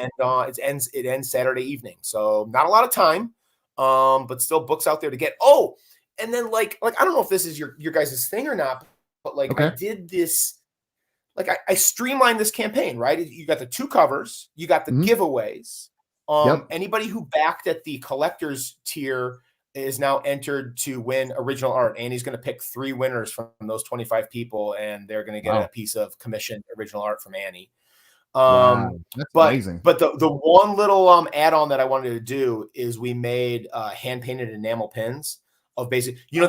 it ends Saturday evening. So not a lot of time, but still books out there to get. Oh, and then like, I don't know if this is your guys' thing or not, but like I did this, like I streamlined this campaign, right? You got the 2 covers, you got the giveaways. Anybody who backed at the collector's tier is now entered to win original art. Annie's going to pick 3 winners from those 25 people, and they're going to get a piece of commissioned original art from Annie. That's amazing. But the one little add-on that I wanted to do is we made hand-painted enamel pins of basic, the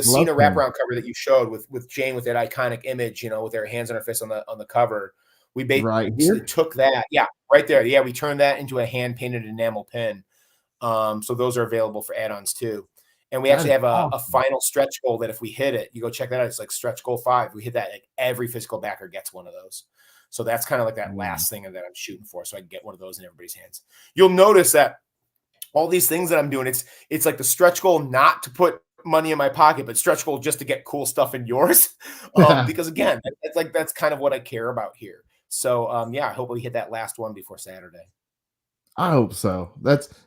Cena wraparound cover that you showed with Jane with that iconic image, with their hands on her fist on the cover. We basically took that, right there. Yeah, we turned that into a hand-painted enamel pin. So those are available for add-ons too. And we actually have a final stretch goal that if we hit it, you go check that out. It's like stretch goal 5. We hit that, like every physical backer gets one of those. So that's kind of like that last thing that I'm shooting for, so I can get one of those in everybody's hands. You'll notice that all these things that I'm doing, it's like the stretch goal not to put money in my pocket, but stretch goal just to get cool stuff in yours. Because again, that's kind of what I care about here. So I hope we hit that last one before Saturday. I hope so.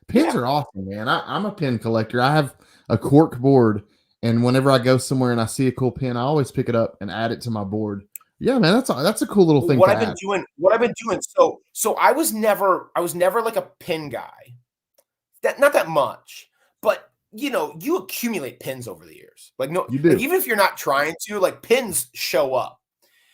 Pins are awesome, man. I'm a pin collector. I have a cork board, and whenever I go somewhere and I see a cool pin, I always pick it up and add it to my board. Yeah, man, that's a cool little thing. What I've been doing. So I was never like a pin guy. Not that much, but you accumulate pins over the years. Like you do. Like, even if you're not trying to, like pins show up.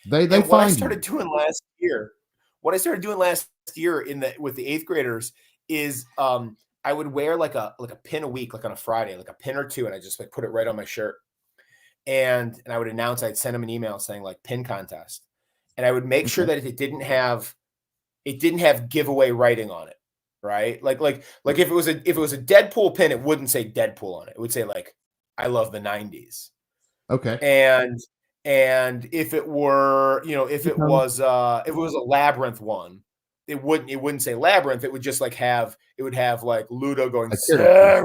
They what I started doing last year. What I started doing last year with the 8th graders is I would wear like a pin a week, like on a Friday, like a pin or 2, and I just like put it right on my shirt. And I would announce, I'd send them an email saying like pin contest, and I would make sure that it didn't have giveaway writing on it, right? Like if it was a Deadpool pin, it wouldn't say Deadpool on it. It would say like, I love the 90s. Okay. And if it were, if it was a Labyrinth one, it wouldn't say Labyrinth. It would just like have like Ludo going Sarah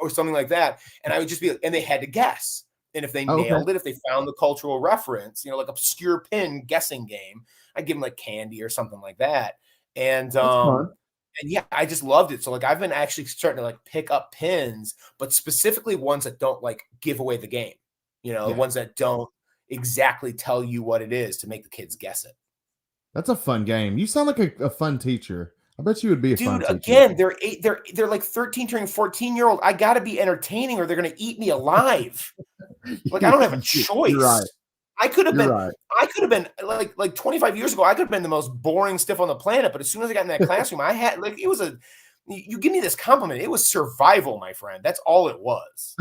or something like that. And I would just be, and they had to guess. And if they nailed it, if they found the cultural reference, like obscure pin guessing game, I'd give them like candy or something like that. And I just loved it. So like I've been actually starting to like pick up pins, but specifically ones that don't like give away the game. The ones that don't exactly tell you what it is to make the kids guess it. That's a fun game. You sound like a fun teacher. I bet you would be a fun teacher. Again, they're like 13 turning 14-year-old. I got to be entertaining or they're going to eat me alive. Like I don't have a choice. Right. I could have been like 25 years ago, I could have been the most boring stiff on the planet. But as soon as I got in that classroom, I had like, you give me this compliment. It was survival, my friend. That's all it was.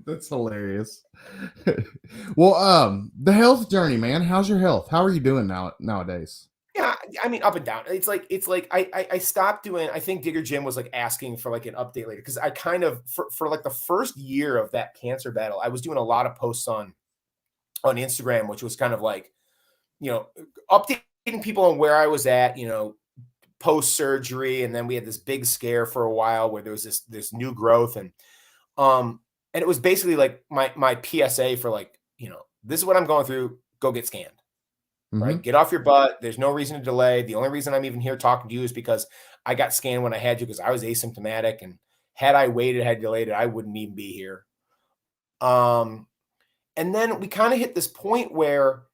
That's hilarious. Well, the health journey, man. How's your health? How are you doing nowadays? Yeah, I mean, up and down. It's like I stopped doing. I think Digger Jim was like asking for like an update later because I kind of for like the first year of that cancer battle, I was doing a lot of posts on Instagram, which was kind of like, updating people on where I was at, post surgery, and then we had this big scare for a while where there was this new growth, and it was basically like my PSA for like, this is what I'm going through. Go get scanned. Right? Get off your butt. There's no reason to delay. The only reason I'm even here talking to you is because I got scanned when I had to, because I was asymptomatic. And had I waited, had delayed it, I wouldn't even be here. And then we kind of hit this point where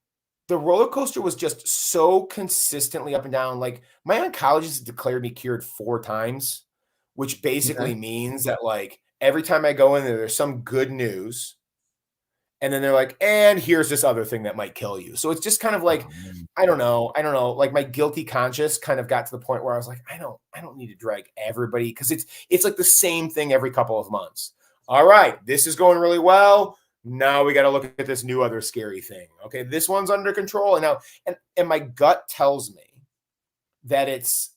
the roller coaster was just so consistently up and down. Like my oncologist declared me cured 4 times, which basically means that like every time I go in there, there's some good news. And then they're like, and here's this other thing that might kill you. So it's just kind of like, I don't know. Like my guilty conscience kind of got to the point where I was like, I don't need to drag everybody, because it's like the same thing every couple of months. All right, this is going really well. Now we got to look at this new other scary thing. Okay, this one's under control. And now, and my gut tells me that it's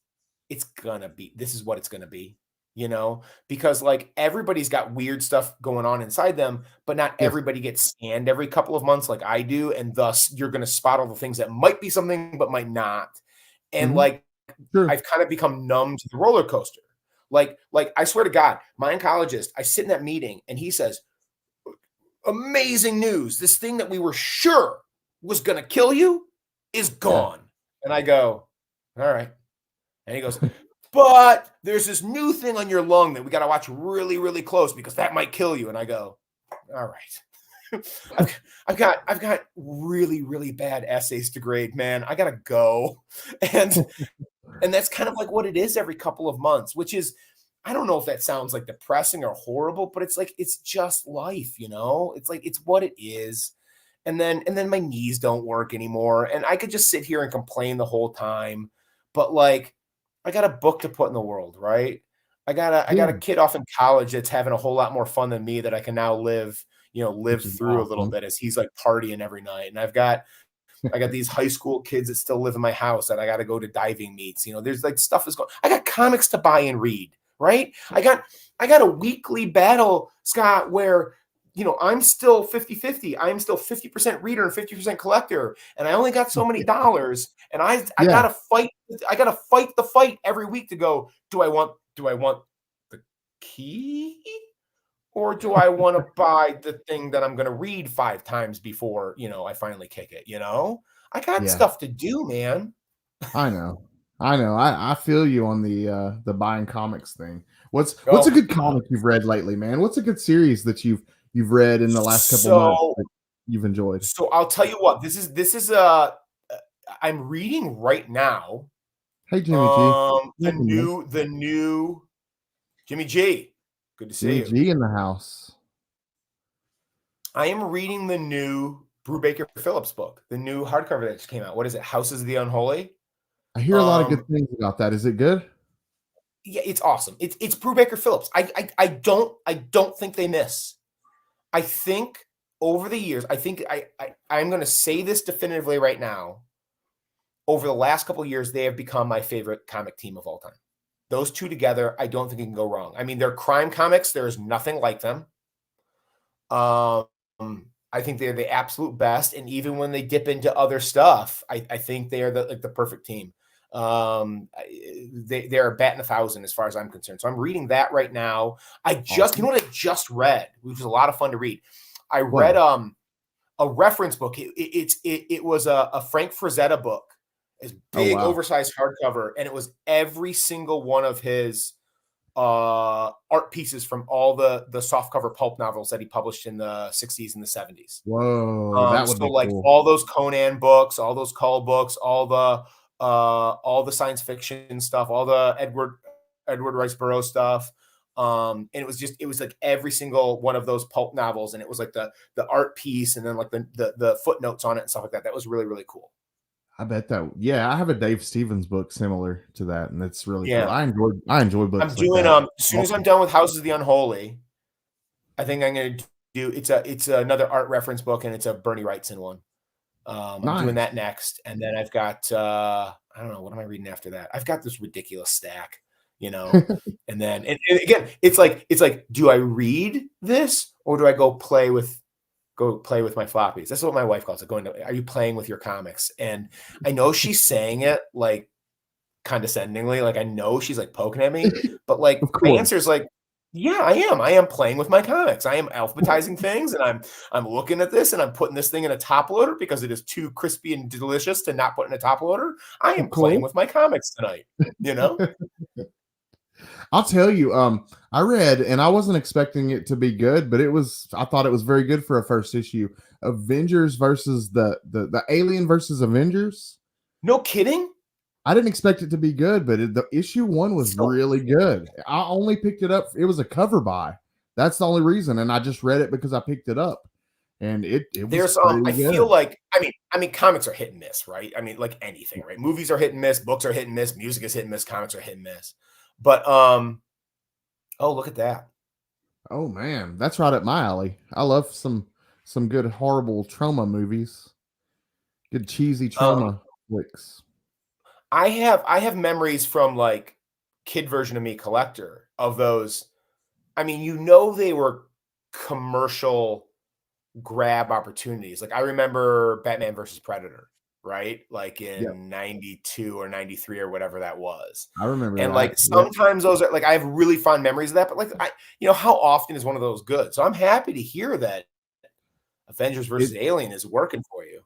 gonna be, this is what it's gonna be. Because like everybody's got weird stuff going on inside them, but not everybody gets scanned every couple of months like I do. And thus you're going to spot all the things that might be something, but might not. And like, I've kind of become numb to the roller coaster. Like I swear to God, my oncologist, I sit in that meeting and he says, amazing news. This thing that we were sure was going to kill you is gone. And I go, all right. And he goes, but there's this new thing on your lung that we got to watch really, really close because that might kill you. And I go, all right. I've got really, really bad essays to grade, man. I got to go. And that's kind of like what it is every couple of months, which is, I don't know if that sounds like depressing or horrible, but it's like, it's just life, It's like, it's what it is. And then my knees don't work anymore. And I could just sit here and complain the whole time. But like, I got a book to put in the world, right? I got a kid off in college that's having a whole lot more fun than me that I can now live through a little bit as he's like partying every night. And I got these high school kids that still live in my house that I got to go to diving meets. There's like stuff is going. I got comics to buy and read, right? I got a weekly battle, Scott, where I'm still 50-50. I'm still 50% reader and 50% collector. And I only got so many dollars. And I gotta fight. I gotta fight the fight every week to go, do I want the key? Or do I want to buy the thing that I'm gonna read 5 times before I finally kick it? I got stuff to do, man. I know. I feel you on the buying comics thing. What's a good comic you've read lately, man? What's a good series that you've read in the last couple months that you've enjoyed? So I'll tell you what, this is I'm reading right now. Hey, Jimmy G. The new Jimmy G. Good to see you. Jimmy G in the house. I am reading the new Brubaker Phillips book, the new hardcover that just came out. What is it? Houses of the Unholy. I hear a lot of good things about that. Is it good? Yeah, it's awesome. It's Brubaker Phillips. I don't think they miss. I think over the years, I'm going to say this definitively right now. Over the last couple of years, they have become my favorite comic team of all time. Those two together, I don't think you can go wrong. I mean, they're crime comics. There is nothing like them. I think they're the absolute best. And even when they dip into other stuff, I think they are the perfect team. They're a bat in 1,000 as far as I'm concerned. So I'm reading that right now. You know what I just read, which was a lot of fun to read. I read a reference book. It was a Frank Frazetta book. It's big, oversized hardcover, and it was every single one of his art pieces from all the softcover pulp novels that he published in the 60s and the 70s. Whoa, that would be like cool. All those Conan books, all those Cull books, all the science fiction stuff, all the Edward Rice Burroughs stuff. And it was like every single one of those pulp novels, and it was like the art piece and then like the footnotes on it and stuff like that. That was really, really cool. I bet that. Yeah, I have a Dave Stevens book similar to that, and it's really cool. I enjoy books. I'm doing like as soon as I'm done with Houses of the Unholy, I think I'm going to do. It's another art reference book, and it's a Bernie Wrightson one. I'm doing that next, and then I've got I don't know, what am I reading after that? I've got this ridiculous stack, and then and again, it's like, do I read this or do I go play with my floppies? That's what my wife calls it. Are you playing with your comics? And I know she's saying it like condescendingly, like I know she's like poking at me, but like my answer is like, yeah, I am playing with my comics. I am alphabetizing things, and I'm looking at this, and I'm putting this thing in a top loader because it is too crispy and delicious to not put in a top loader. I am playing with my comics tonight, I'll tell you, I read, and I wasn't expecting it to be good, but I thought it was very good for a first issue. Avengers versus the Alien versus Avengers. No kidding. I didn't expect it to be good, but the issue 1 was really good. I only picked it up. It was a cover buy. That's the only reason. And I just read it because I picked it up. and it There's was I pretty good. feel like I mean comics are hit and miss, right? I mean, like anything, right? Movies are hit and miss, books are hit and miss, music is hit and miss, comics are hit and miss. But oh, look at that. Oh man, that's right up my alley. I love some good horrible trauma movies. Good cheesy trauma flicks. I have memories from like kid version of me collector of those. I mean, they were commercial grab opportunities. Like I remember Batman versus Predator, right? Like in 92 or 93 or whatever that was. I remember and that. Like sometimes those are like I have really fond memories of that, but like how often is one of those good? So I'm happy to hear that Avengers versus Alien is working for you.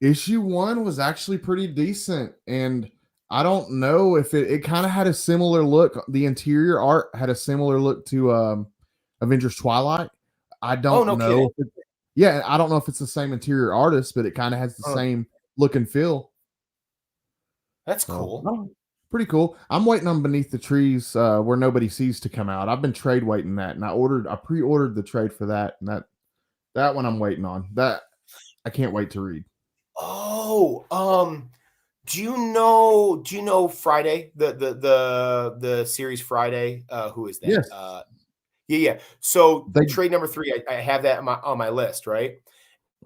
Issue 1 was actually pretty decent, and I don't know if it kind of had a similar look. The interior art had a similar look to Avengers Twilight. I don't know. I don't know if it's the same interior artist, but it kind of has the same look and feel. That's cool. Pretty cool. I'm waiting on Beneath the Trees Where Nobody Sees to come out. I've been trade waiting that, and I pre-ordered the trade for that, and that one I'm waiting on. That I can't wait to read. Oh, do you know Friday, the series Friday? Who is that? Yes. Yeah. So trade number 3, I have that on my list, right?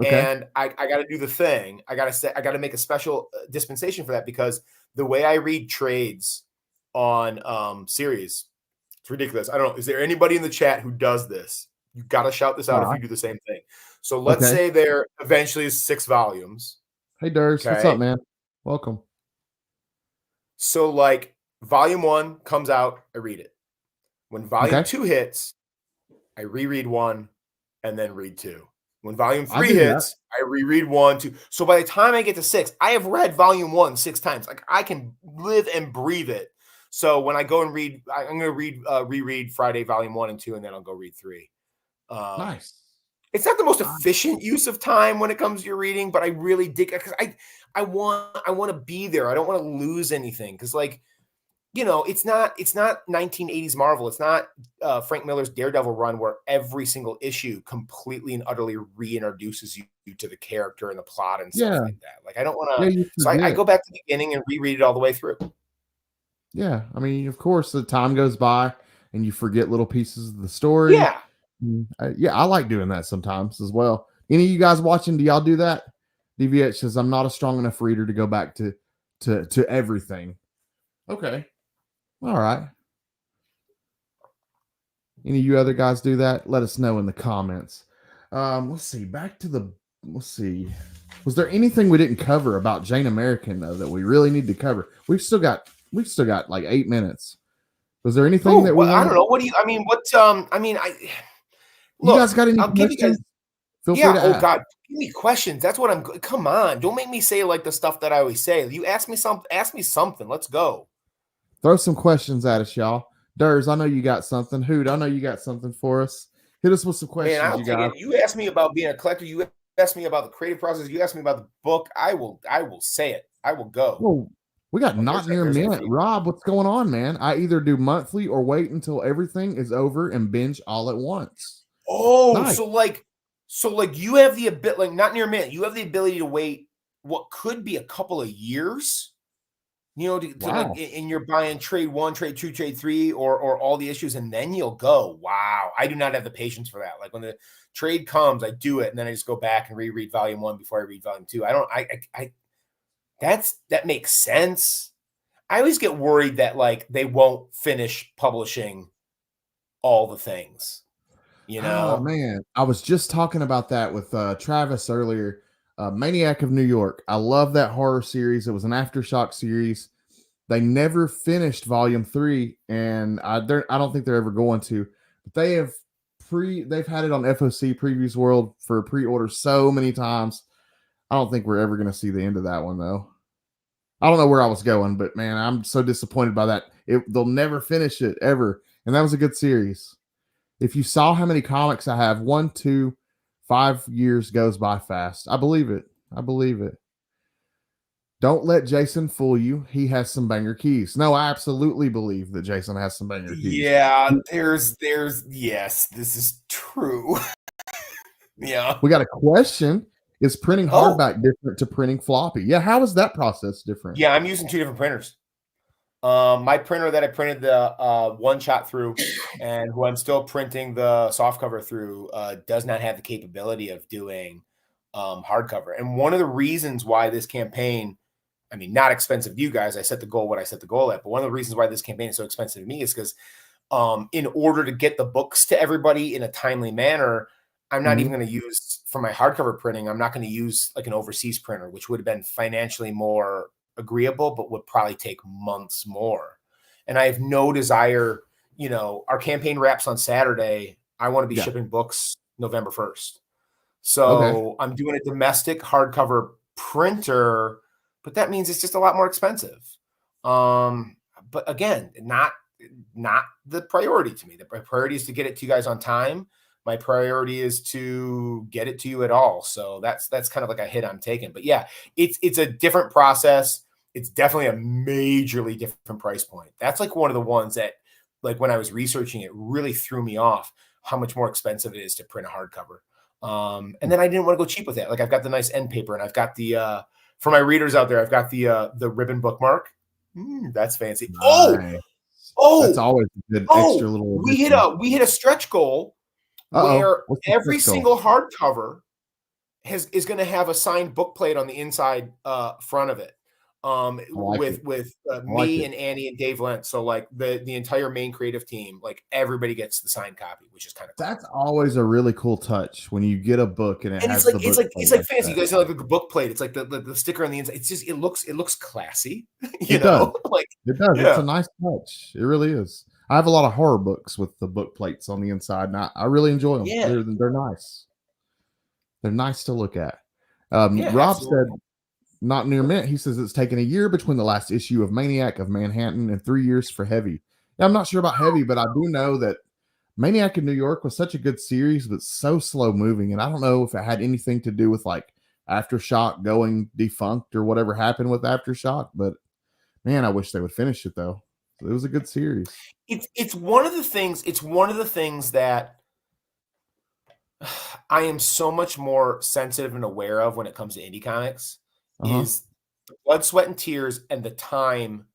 Okay. And I got to do the thing. I got to make a special dispensation for that because the way I read trades on series, it's ridiculous. I don't know. Is there anybody in the chat who does this? You got to shout this out if you do the same thing. So let's say there eventually is 6 volumes. Hey, Durs. What's up, man? Welcome. So like volume 1 comes out, I read it. When volume 2 hits, I reread 1 and then read 2. When volume 3 hits, I reread 1, 2. So by the time I get to 6, I have read volume 1 6 times. Like I can live and breathe it. So when I go and read, I'm going to reread Friday volume 1 and 2, and then I'll go read 3. Nice. It's not the most efficient use of time when it comes to your reading, but I really dig it because I want to be there. I don't want to lose anything because like, it's not 1980s Marvel. It's not Frank Miller's Daredevil run where every single issue completely and utterly reintroduces you to the character and the plot and stuff like that. Like I don't want to. So I go back to the beginning and reread it all the way through. Yeah, I mean, of course, the time goes by and you forget little pieces of the story. Yeah. I like doing that sometimes as well. Any of you guys watching, do y'all do that? DVH says, I'm not a strong enough reader to go back to everything. Okay. All right. Any of you other guys do that? Let us know in the comments. Let's see. Let's see. Was there anything we didn't cover about Jane American though that we really need to cover? We've still got like 8 minutes. Was there anything that we? I don't know. What do you? I mean, what? Look, you guys got any questions? Feel free to ask. God, give me questions. That's what I'm. Come on, don't make me say like the stuff that I always say. You ask me something. Ask me something. Let's go. Throw some questions at us, y'all. Durs, I know you got something. Hoot, I know you got something for us. Hit us with some questions, man, you guys. You asked me about being a collector. You asked me about the creative process. You asked me about the book. I will say it. I will go. Whoa. We got not near a minute. Rob, what's going on, man? I either do monthly or wait until everything is over and binge all at once. Oh, nice. So like you have the ability, like not near a minute. You have the ability to wait what could be a couple of years. To like, and you're buying trade 1, trade 2, trade 3, or all the issues, and then you'll go. Wow, I do not have the patience for that. Like when the trade comes, I do it, and then I just go back and reread volume 1 before I read volume 2. I don't. That makes sense. I always get worried that like they won't finish publishing all the things. Oh man, I was just talking about that with Travis earlier. Maniac of New York. I love that horror series. It was an Aftershock series. They never finished volume 3, and I don't think they're ever going to. But they've had it on FOC Previews World for pre-order so many times. I don't think we're ever going to see the end of that one though. I don't know where I was going, but man, I'm so disappointed by that. They'll never finish it ever, and that was a good series. If you saw how many comics I have, 1, 2, 5 years goes by fast. I believe it. Don't let Jason fool you. He has some banger keys. No, I absolutely believe that Jason has some banger keys. Yeah, there's yes, this is true. Yeah. We got a question. Is printing Oh. hardback different to printing floppy? Yeah, how is that process different? Yeah, I'm using 2 different printers. My printer that I printed the one shot through and who I'm still printing the soft cover through does not have the capability of doing hardcover. And one of the reasons why this campaign, I mean, not expensive to you guys, I set the goal what I set the goal at, but one of the reasons why this campaign is so expensive to me is because in order to get the books to everybody in a timely manner, I'm not even going to use, for my hardcover printing, I'm not going to use like an overseas printer, which would have been financially more agreeable, but would probably take months more. And I have no desire, you know, our campaign wraps on Saturday. I want to be shipping books November 1st. So I'm doing a domestic hardcover printer, but that means it's just a lot more expensive. But again, not the priority to me. The priority is to get it to you guys on time. My priority is to get it to you at all. So that's kind of like a hit I'm taking. But yeah, it's a different process. It's definitely a majorly different price point. That's like one of the ones that, like when I was researching it, really threw me off how much more expensive it is to print a hardcover. And then I didn't want to go cheap with it. Like I've got the nice end paper, and I've got the for my readers out there, I've got the ribbon bookmark. That's fancy. Nice. Oh, that's always a good extra little. We hit a stretch goal where every single hardcover is going to have a signed book plate on the inside front of it. With me and Annie and Dave Lentz. So like the entire main creative team, like everybody gets the signed copy, which is kind of cool. That's always a really cool touch when you get a book and it's like fancy. You guys know, like a book plate. It's like the sticker on the inside. It's just it looks classy. You know, like it does. Yeah. It's a nice touch. It really is. I have a lot of horror books with the book plates on the inside, and I really enjoy them. Yeah. They're nice. They're nice to look at. Rob absolutely. Said, not near mint. He says it's taken a year between the last issue of Maniac of Manhattan and 3 years for Heavy. Yeah, I'm not sure about Heavy, but I do know that Maniac in New York was such a good series, but so slow moving. And I don't know if it had anything to do with like Aftershock going defunct or whatever happened with Aftershock. But man, I wish they would finish it though. It was a good series. It's one of the things. It's one of the things that I am so much more sensitive and aware of when it comes to indie comics. Is the blood, sweat, and tears and the time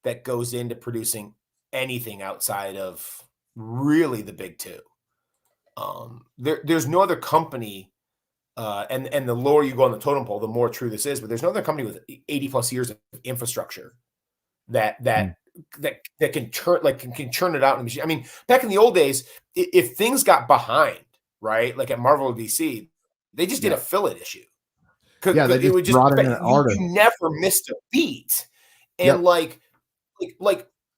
that goes into producing anything outside of really the big two. There's no other company, and the lower you go on the totem pole, the more true this is, but there's no other company with 80 plus years of infrastructure that can churn it out in the machine. I mean, back in the old days, if things got behind, right, like at Marvel or DC, they just did a fill-it issue. Yeah, they just brought in an artist. You never missed a beat, and like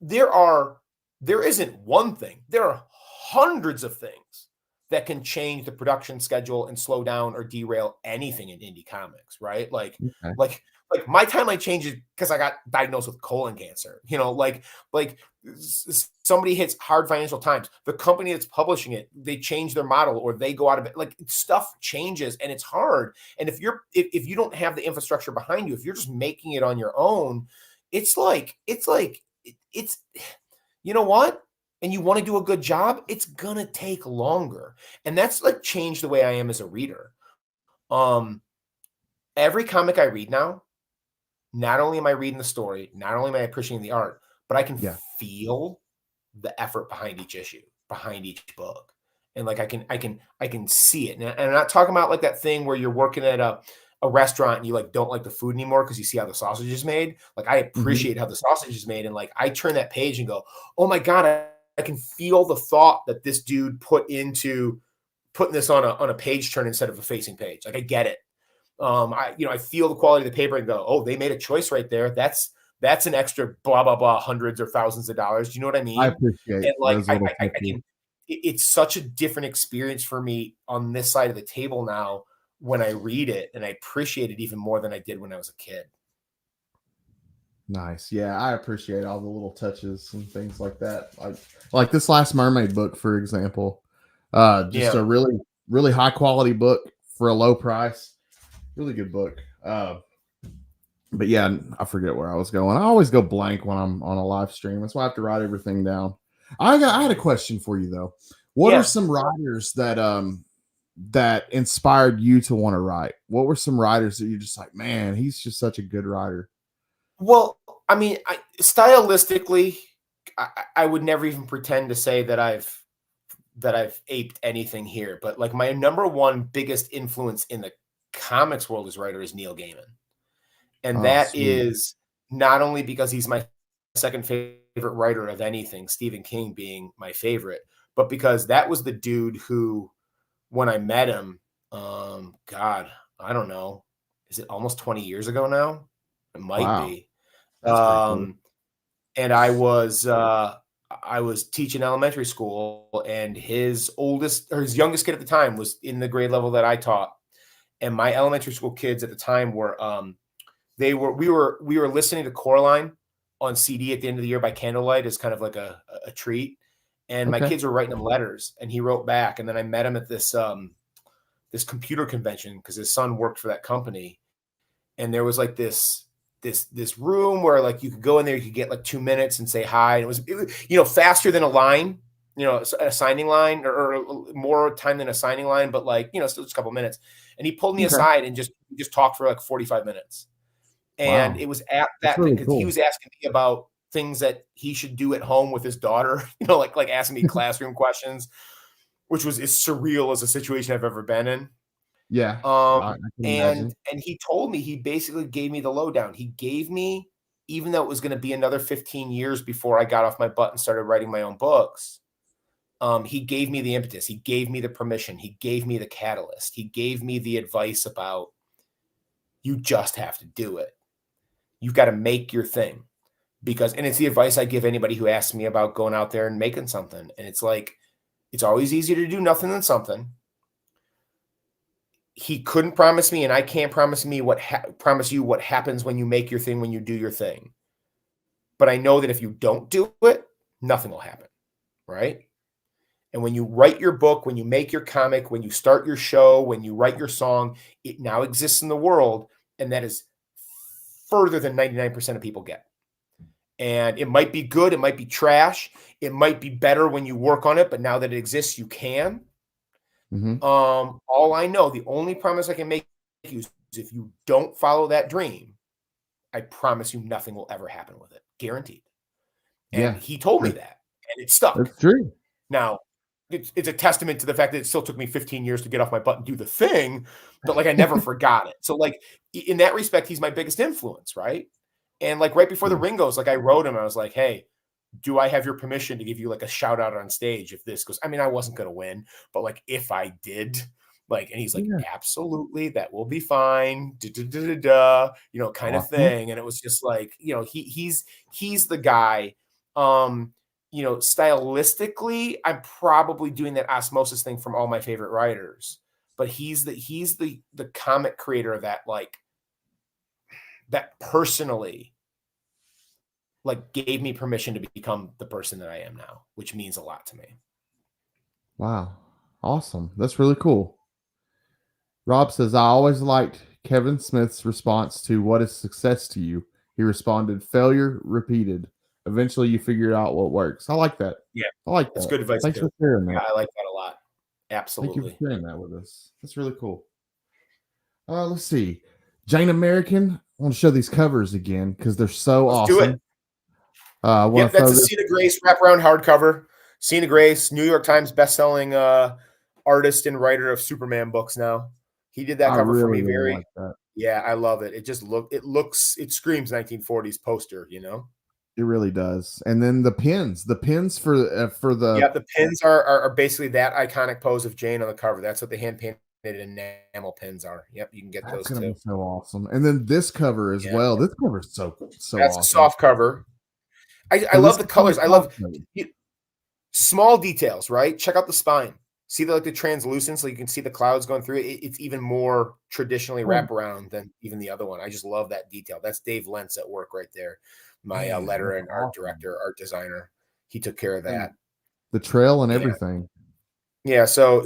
there isn't one thing. There are hundreds of things that can change the production schedule and slow down or derail anything in indie comics, right? Like my timeline changes because I got diagnosed with colon cancer. You know, like somebody hits hard financial times. The company that's publishing it, they change their model or they go out of it. Like stuff changes and it's hard. And if you don't have the infrastructure behind you, if you're just making it on your own, it's you know what? And you want to do a good job, it's gonna take longer. And that's like changed the way I am as a reader. Every comic I read now, not only am I reading the story, not only am I appreciating the art, but I can feel the effort behind each issue, behind each book. And like I can see it. And I'm not talking about like that thing where you're working at a restaurant and you like don't like the food anymore because you see how the sausage is made. Like I appreciate how the sausage is made. And like I turn that page and go, oh my God, I can feel the thought that this dude put into putting this on a page turn instead of a facing page. Like I get it. I feel the quality of the paper and go, oh, they made a choice right there. That's an extra blah, blah, blah, hundreds or thousands of dollars. Do you know what I mean? I appreciate it. Like, it's such a different experience for me on this side of the table now when I read it, and I appreciate it even more than I did when I was a kid. Nice. Yeah, I appreciate all the little touches and things like that. Like this last Mermaid book, for example. A really, really high quality book for a low price. Really good book. But yeah, I forget where I was going. I always go blank when I'm on a live stream. That's why I have to write everything down. I had a question for you though. What are some writers that that inspired you to want to write? What were some writers that you're just like, man, he's just such a good writer? Well, I mean, stylistically, I would never even pretend to say that I've aped anything here, but like my number one biggest influence in the comics world as writer is Neil Gaiman. And that is not only because he's my second favorite writer of anything, Stephen King being my favorite, but because that was the dude who, when I met him, God, I don't know, is it almost 20 years ago now? It might be. That's pretty cool. And I was teaching elementary school, and his youngest kid at the time was in the grade level that I taught. And my elementary school kids at the time were, we were listening to Coraline on CD at the end of the year by candlelight as kind of like a treat. And my kids were writing him letters, and he wrote back. And then I met him at this computer convention because his son worked for that company. And there was like this room where like you could go in there, you could get like 2 minutes and say hi. And it was faster than a line, a signing line, or more time than a signing line, but like, still just a couple minutes. And he pulled me aside and just talked for like 45 minutes. And it was at that thing because he was asking me about things that he should do at home with his daughter, like asking me classroom questions, which was as surreal as a situation I've ever been in. Yeah. And he told me, he basically gave me the lowdown. He gave me, even though it was going to be another 15 years before I got off my butt and started writing my own books, he gave me the impetus. He gave me the permission. He gave me the catalyst. He gave me the advice about, you just have to do it. You've got to make your thing. And it's the advice I give anybody who asks me about going out there and making something. And it's like, it's always easier to do nothing than something. He couldn't promise me, and I can't promise you what happens when you make your thing, when you do your thing. But I know that if you don't do it, nothing will happen, right? And when you write your book, when you make your comic, when you start your show, when you write your song, it now exists in the world, and that is further than 99% of people get. And it might be good, it might be trash, it might be better when you work on it, but now that it exists, you can. All I know, the only promise I can make you is if you don't follow that dream, I promise you nothing will ever happen with it. Guaranteed. And he told me that, and it stuck. That's true. Now, it's a testament to the fact that it still took me 15 years to get off my butt and do the thing, but like I never forgot it. So like in that respect, he's my biggest influence, right? And like right before the Ringos, like I wrote him, I was like, hey, do I have your permission to give you like a shout out on stage if this goes? I mean, I wasn't going to win, but like if I did, like, and he's like, absolutely, that will be fine, kind of thing. And it was just like, he's the guy. Stylistically, I'm probably doing that osmosis thing from all my favorite writers, but he's the comic creator that like that personally like gave me permission to become the person that I am now, which means a lot to me. Wow. Awesome. That's really cool. Rob says, I always liked Kevin Smith's response to what is success to you. He responded, failure repeated. Eventually you figure out what works. I like that. Yeah. I like that. That's good advice. Thanks for sharing that. Yeah, I like that a lot. Absolutely. Thank you for sharing that with us. That's really cool. Let's see. Jane American. I want to show these covers again because they're so awesome. Do it. That's a Cena Grace wraparound hardcover. Cena Grace, New York Times bestselling artist and writer of Superman books now. He did that cover for me. Very like that. Yeah, I love it. It just it screams 1940s poster, It really does. And then the pins for the pins are basically that iconic pose of Jane on the cover. That's what the hand painted enamel pins are. Yep, you can get those too. Be so awesome. And then this cover as well. This cover is so that's awesome. A soft cover. I love the colors. I love small details, right? Check out the spine. See the translucent, so you can see the clouds going through it. It's even more traditionally wraparound than even the other one. I just love that detail. That's Dave Lentz at work right there. My letter and art director, art designer. He took care of that. The trail and everything. Yeah. So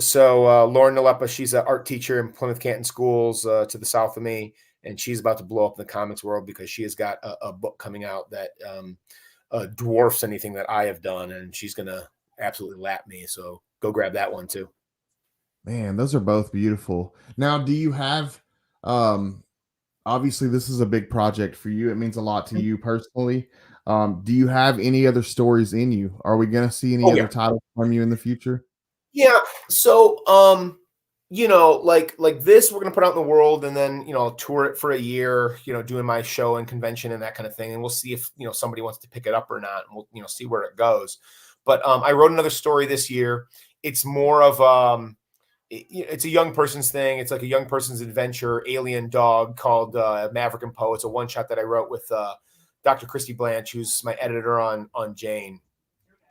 Lauren Nalepa, she's an art teacher in Plymouth Canton schools to the south of me, and she's about to blow up in the comics world because she has got a book coming out that dwarfs anything that I have done, and she's gonna absolutely lap me. So go grab that one too. Man, those are both beautiful. Now, do you have obviously this is a big project for you. It means a lot to you personally. Do you have any other stories in you? Are we going to see any Oh other yeah. titles from you in the future? Yeah. So, like this, we're gonna put out in the world, and then I'll tour it for a year. Doing my show and convention and that kind of thing, and we'll see if somebody wants to pick it up or not, and we'll see where it goes. But I wrote another story this year. It's more of it's a young person's thing. It's like a young person's adventure, alien dog called Maverick and Poe. It's a one shot that I wrote with Dr. Christy Blanche, who's my editor on Jane.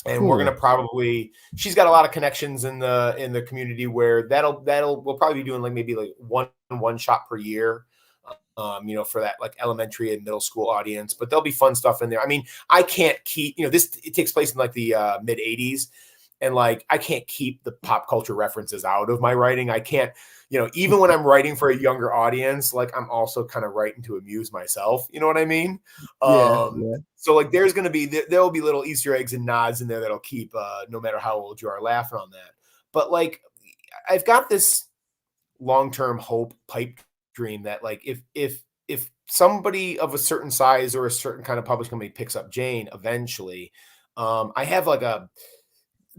And Cool. we're gonna probably, she's got a lot of connections in the community where we'll probably be doing like maybe like one shot per year, for that like elementary and middle school audience. But there'll be fun stuff in there. I mean, I can't keep, it takes place in like the mid 80s. And like, I can't keep the pop culture references out of my writing. I can't, even when I'm writing for a younger audience, like I'm also kind of writing to amuse myself. You know what I mean? Yeah. So like there'll be little Easter eggs and nods in there that'll keep, no matter how old you are, laughing on that. But like, I've got this long-term hope pipe dream that like, if somebody of a certain size or a certain kind of publishing company picks up Jane eventually, I have like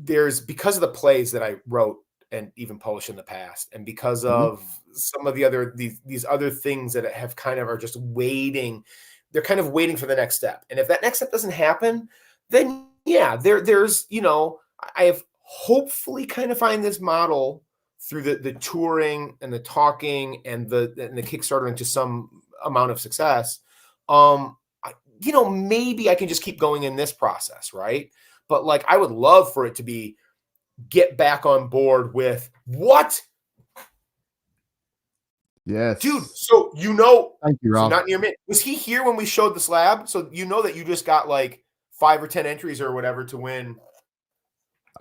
because of the plays that I wrote and even published in the past, and because of some of the other these other things that have kind of are just waiting, they're kind of waiting for the next step. And if that next step doesn't happen, then yeah, there's I have hopefully kind of find this model through the touring and the talking and the Kickstarter into some amount of success. Maybe I can just keep going in this process, right? But like, I would love for it to be get back on board with what? Yes. Dude, so thank you, Rob. So not near me. Was he here when we showed the slab? So that you just got like 5 or 10 entries or whatever to win.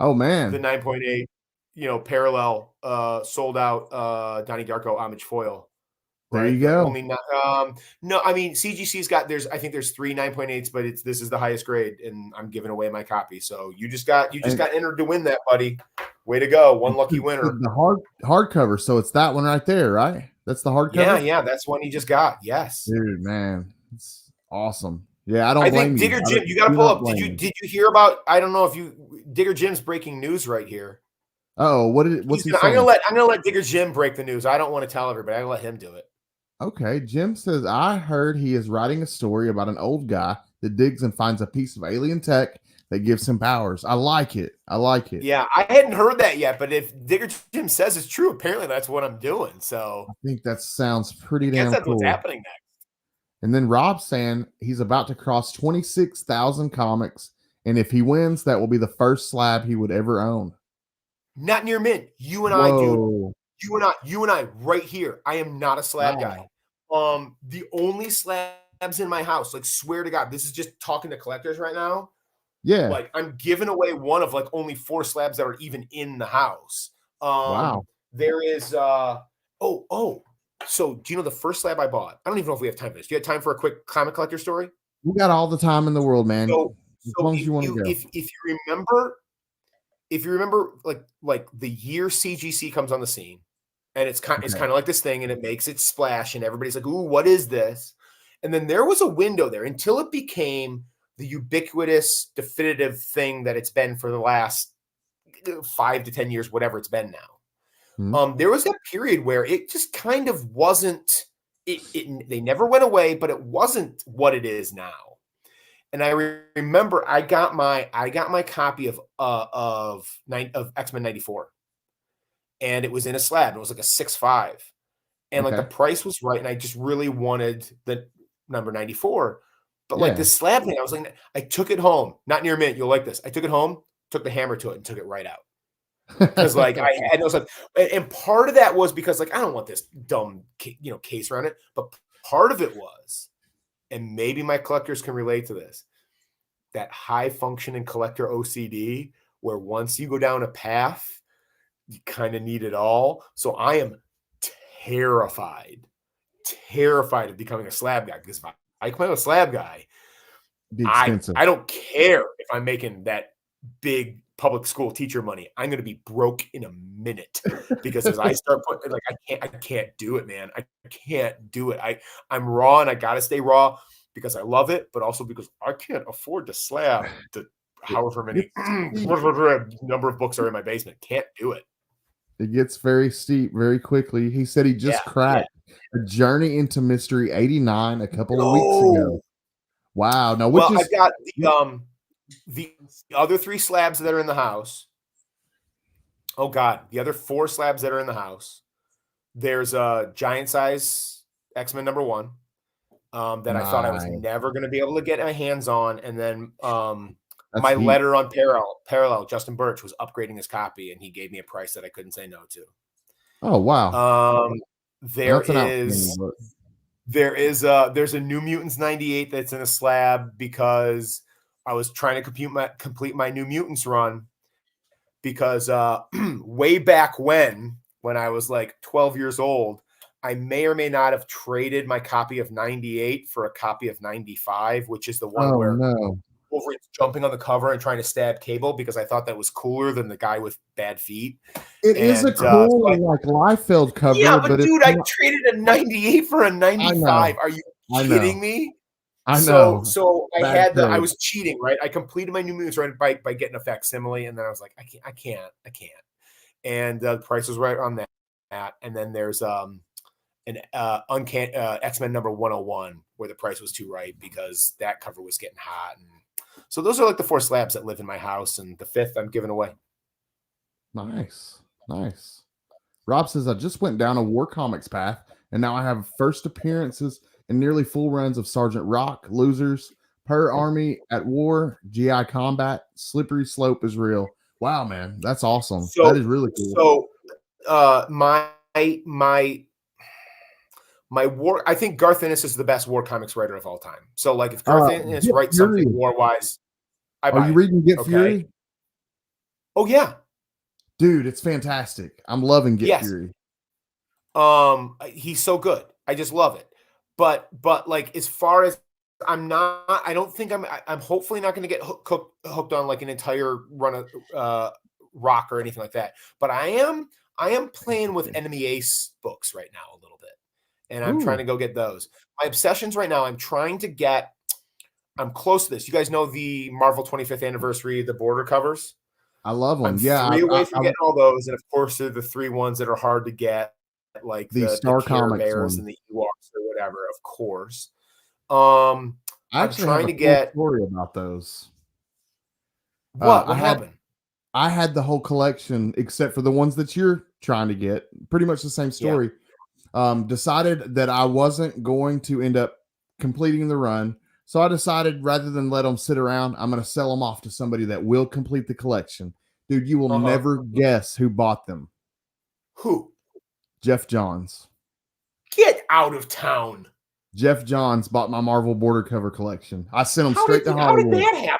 Oh man. The 9.8, parallel sold out Donnie Darko homage foil. There you go. Only not, no, I mean CGC's got I think there's 3 9.8s, but this is the highest grade, and I'm giving away my copy. So you just got entered to win that, buddy. Way to go, one lucky winner. The hardcover, so it's that one right there, right? That's the hardcover. Yeah, that's one he just got. Yes, dude, man, it's awesome. Yeah, I think Digger Jim, you got to pull up. Did you hear about? I don't know if Digger Jim's breaking news right here. Oh, what's he saying? I'm gonna let Digger Jim break the news. I don't want to tell everybody. I'm gonna let him do it. Okay, Jim says, I heard he is writing a story about an old guy that digs and finds a piece of alien tech that gives him powers. I like it. Yeah, I hadn't heard that yet, but if Digger Jim says it's true, apparently that's what I'm doing. So I think that sounds pretty damn that's cool. what's happening next. And then Rob's saying he's about to cross 26,000 comics, and if he wins, that will be the first slab he would ever own. Not near mint. You and I, dude. You and I right here. I am not a slab guy. The only slabs in my house, like swear to God, this is just talking to collectors right now. Yeah. Like I'm giving away one of like only 4 slabs that are even in the house. Wow. There is so do you know the first slab I bought? I don't even know if we have time for this. Do you have time for a quick comic collector story? We got all the time in the world, man. So as long as you want to go. If you remember like the year CGC comes on the scene, and it's kind of like this thing, and it makes its splash, and everybody's like, "Ooh, what is this?" And then there was a window there until it became the ubiquitous, definitive thing that it's been for the last 5 to 10 years, whatever it's been now. There was that period where it just kind of wasn't. They never went away, but it wasn't what it is now. And I remember I got my copy of X-Men 94. And it was in a slab. It was like a 6.5. And like the price was right. And I just really wanted the number 94. But like the slab thing, I was like, I took it home. Not near mint. You'll like this. I took it home, took the hammer to it, and took it right out. Because like I had no stuff. And part of that was because like I don't want this dumb case around it. But part of it was, and maybe my collectors can relate to this, that high functioning collector OCD, where once you go down a path, you kind of need it all. So I am terrified of becoming a slab guy, because if I become a slab guy, I don't care if I'm making that big public school teacher money, I'm going to be broke in a minute because as I start putting, like, I can't do it, man. I can't do it. I'm raw and I got to stay raw because I love it, but also because I can't afford to slab the however many number of books are in my basement. Can't do it. It gets very steep very quickly. He said he just cracked A Journey into Mystery 89 a couple of weeks ago. Wow. Now, I've got the other 3 slabs that are in the house. Oh God, the other 4 slabs that are in the house. There's a giant size X-Men #1 that I thought I was never going to be able to get my hands on, and then my letter on parallel, Justin Birch was upgrading his copy, and he gave me a price that I couldn't say no to. Oh wow! There's a New Mutants 98 that's in a slab because I was trying to complete my New Mutants run because way back when I was like 12 years old, I may or may not have traded my copy of 98 for a copy of 95, which is the one where Wolverine's jumping on the cover and trying to stab Cable because I thought that was cooler than the guy with bad feet. It is a cool like Liefeld cover. Yeah, but dude, I traded a 98 for a 95. Are you kidding me? I know. So I was cheating, right? I completed my New Mutants run by getting a facsimile, and then I was like, I can't. And the price was right on that. And then there's an X-Men #101 where the price was too right because that cover was getting hot. And so those are like the 4 slabs that live in my house, and the 5th I'm giving away. Nice. Rob says, I just went down a War Comics path, and now I have first appearances and nearly full runs of Sergeant Rock, Losers, Per Army at War, GI Combat, Slippery Slope is Real. Wow, man, that's awesome. That is really cool. So my war, I think Garth Ennis is the best war comics writer of all time. So like if Garth Ennis writes something war-wise, are you reading Get Fury? Oh yeah. Dude, it's fantastic. I'm loving Get Fury. He's so good. I just love it. But like as far as I'm hopefully not going to get hooked on like an entire run of Rock or anything like that. But I am playing with Enemy Ace books right now a little bit. And I'm trying to go get those. My obsessions right now, I'm close to this. You guys know the Marvel 25th anniversary, the border covers? I love them. I'm 3 away from getting all those. And of course, they're the 3 ones that are hard to get, like the Star Care Comics Bears one. and the Ewoks or whatever, of course. I'm trying to get story about those. What happened? I had the whole collection except for the ones that you're trying to get. Pretty much the same story. Yeah. Decided that I wasn't going to end up completing the run. So I decided rather than let them sit around, I'm going to sell them off to somebody that will complete the collection. Dude, you will never guess who bought them. Who? Jeff Johns. Get out of town. Jeff Johns bought my Marvel border cover collection. I sent them straight to Hollywood. How did that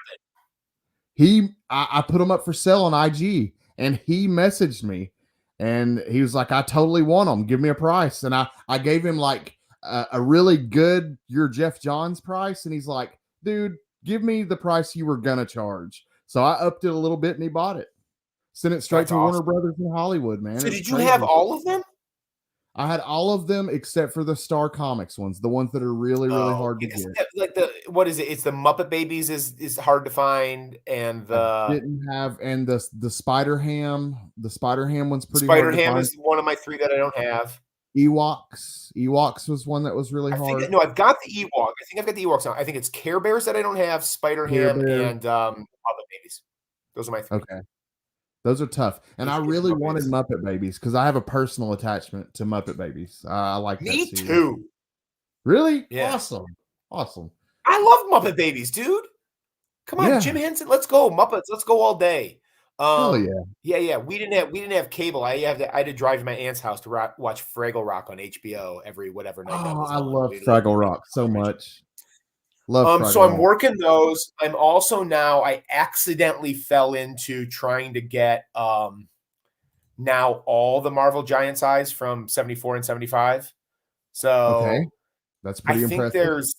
happen? I put them up for sale on IG, and he messaged me, and he was like, I totally want them. Give me a price. And I gave him like a really good, your Jeff Johns price. And he's like, dude, give me the price you were going to charge. So I upped it a little bit and he bought it. Sent it straight to Warner Brothers in Hollywood, man. So did you have all of them? I had all of them except for the Star Comics ones, the ones that are really, really hard to get. Like what is it? It's the Muppet Babies is hard to find, and the Spider Ham. The Spider Ham one's pretty. Spider Ham is one of my 3 that I don't have. Ewoks was one that was really hard. I've got the Ewok. I think I've got the Ewoks now. I think it's Care Bears that I don't have, Spider Ham, and Muppet Babies. Those are my 3. Okay. Those are tough. And I really wanted Muppet Babies because I have a personal attachment to Muppet Babies. I like that. Me too. Really? Yeah. Awesome. I love Muppet Babies, dude. Come on, Jim Henson. Let's go. Muppets. Let's go all day. Hell yeah. Yeah. We didn't have cable. I had to drive to my aunt's house to watch Fraggle Rock on HBO every whatever night. I love Fraggle Rock so much. So I'm working those. I'm also now, I accidentally fell into trying to get now all the Marvel Giant size from 74 and 75. So that's pretty impressive. I think there's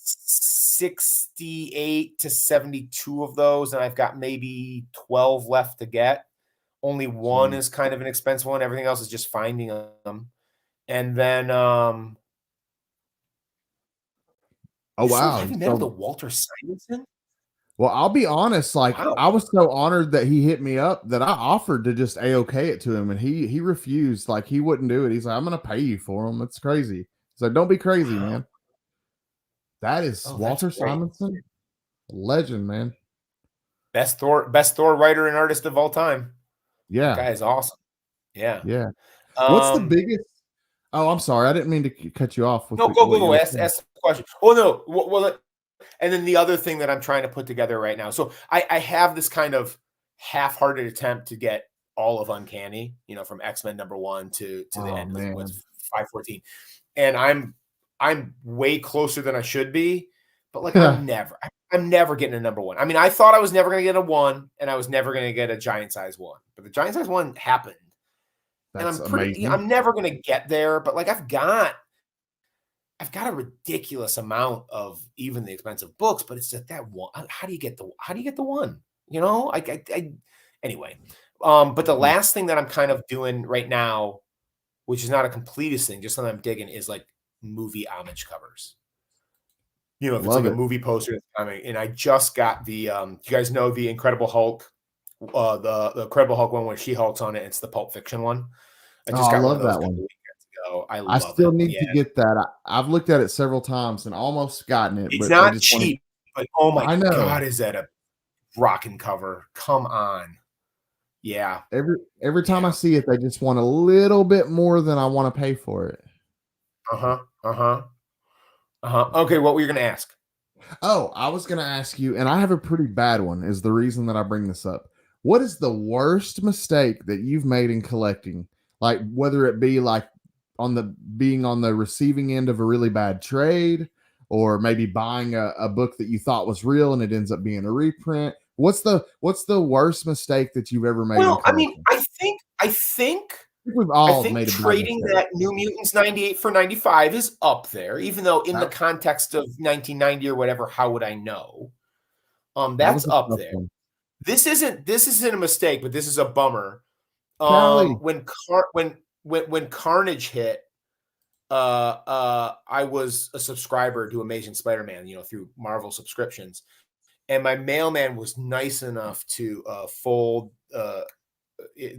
68 to 72 of those, and I've got maybe 12 left to get. Only one is kind of an expensive one. Everything else is just finding them. And then, oh wow, heavy metal to Walter Simonson. Well, I'll be honest, like Wow. I was so honored that he hit me up that I offered to just A-OK it to him, and he refused. Like he wouldn't do it. He's like, I'm gonna pay you for them. That's crazy. He's like, don't be crazy, man. That is Walter Simonson, legend, man. Best Thor writer and artist of all time. Yeah, that guy is awesome. Yeah. What's the biggest? Oh, I'm sorry, I didn't mean to cut you off. No, go. Ask the question. Oh no, well. And then the other thing that I'm trying to put together right now. So I have this kind of half-hearted attempt to get all of Uncanny, from X-Men #1 to the end of 514. And I'm way closer than I should be, but like I'm never getting a #1. I mean, I thought I was never going to get a 1 and I was never going to get a giant size 1. But the giant size 1 happened. That's and I'm never going to get there, but like I've got a ridiculous amount of even the expensive books, but it's just that one. How do you get the 1? Anyway. But the last thing that I'm kind of doing right now, which is not a completist thing, just something I'm digging, is like movie homage covers. If it's like a movie poster that's coming, and I just got the you guys know the Incredible Hulk, the Incredible Hulk one where She-Hulk's on it. It's the Pulp Fiction one. I just got love that one. I still need to get that. I've looked at it several times and almost gotten it. It's not cheap, but oh my God, is that a rocking cover? Come on. Yeah. Every time I see it, they just want a little bit more than I want to pay for it. Okay, what were you going to ask? Oh, I was going to ask you, and I have a pretty bad one, is the reason that I bring this up. What is the worst mistake that you've made in collecting? Like, whether it be like being on the receiving end of a really bad trade, or maybe buying a book that you thought was real and it ends up being a reprint. What's the worst mistake that you've ever made? Well, I mean, I think we've all made trading that New Mutants 98 for 95 is up there, even though in the context of 1990 or whatever, how would I know? That's up there. One. This isn't a mistake, but this is a bummer. When Carnage hit, I was a subscriber to Amazing Spider-Man, through Marvel subscriptions, and my mailman was nice enough to fold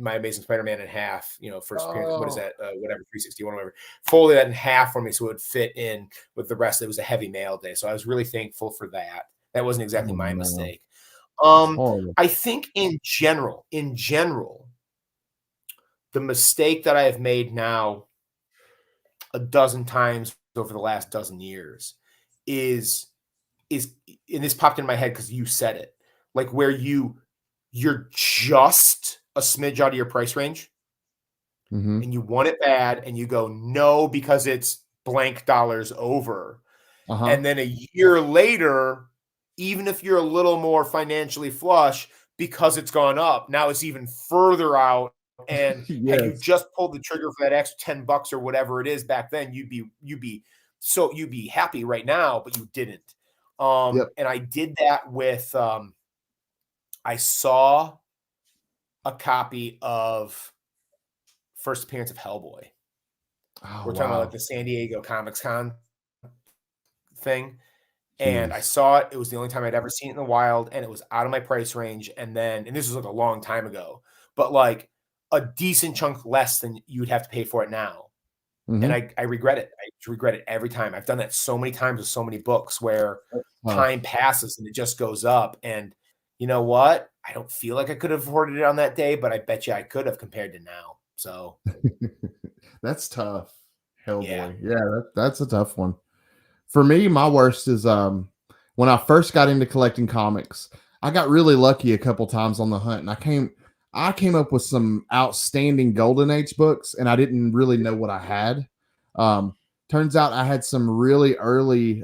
my Amazing Spider-Man in half. First appearance, what is that? Whatever, 361, whatever. Folded that in half for me so it would fit in with the rest. It was a heavy mail day, so I was really thankful for that. That wasn't exactly my mistake. I think in general, the mistake that I have made now a dozen times over the last dozen years is and this popped in my head because you said it, like where you're just a smidge out of your price range and you want it bad and you go no because it's blank dollars over. And then a year later, even if you're a little more financially flush, because it's gone up, now it's even further out. And had you just pulled the trigger for that extra $10 or whatever it is back then, you'd be happy right now, but you didn't. And I did that with I saw a copy of first appearance of Hellboy. We're talking about like the San Diego Comics Con thing. And I saw it. It was the only time I'd ever seen it in the wild, and it was out of my price range. And this was like a long time ago, but like a decent chunk less than you would have to pay for it now. And I regret it. I regret it every time. I've done that so many times with so many books where time passes and it just goes up. And you know what? I don't feel like I could have afforded it on that day, but I bet you I could have compared to now. So that's tough. Hellboy. Yeah, that's a tough one. For me, my worst is when I first got into collecting comics, I got really lucky a couple times on the hunt, and I came up with some outstanding Golden Age books, and I didn't really know what I had. Turns out I had some really early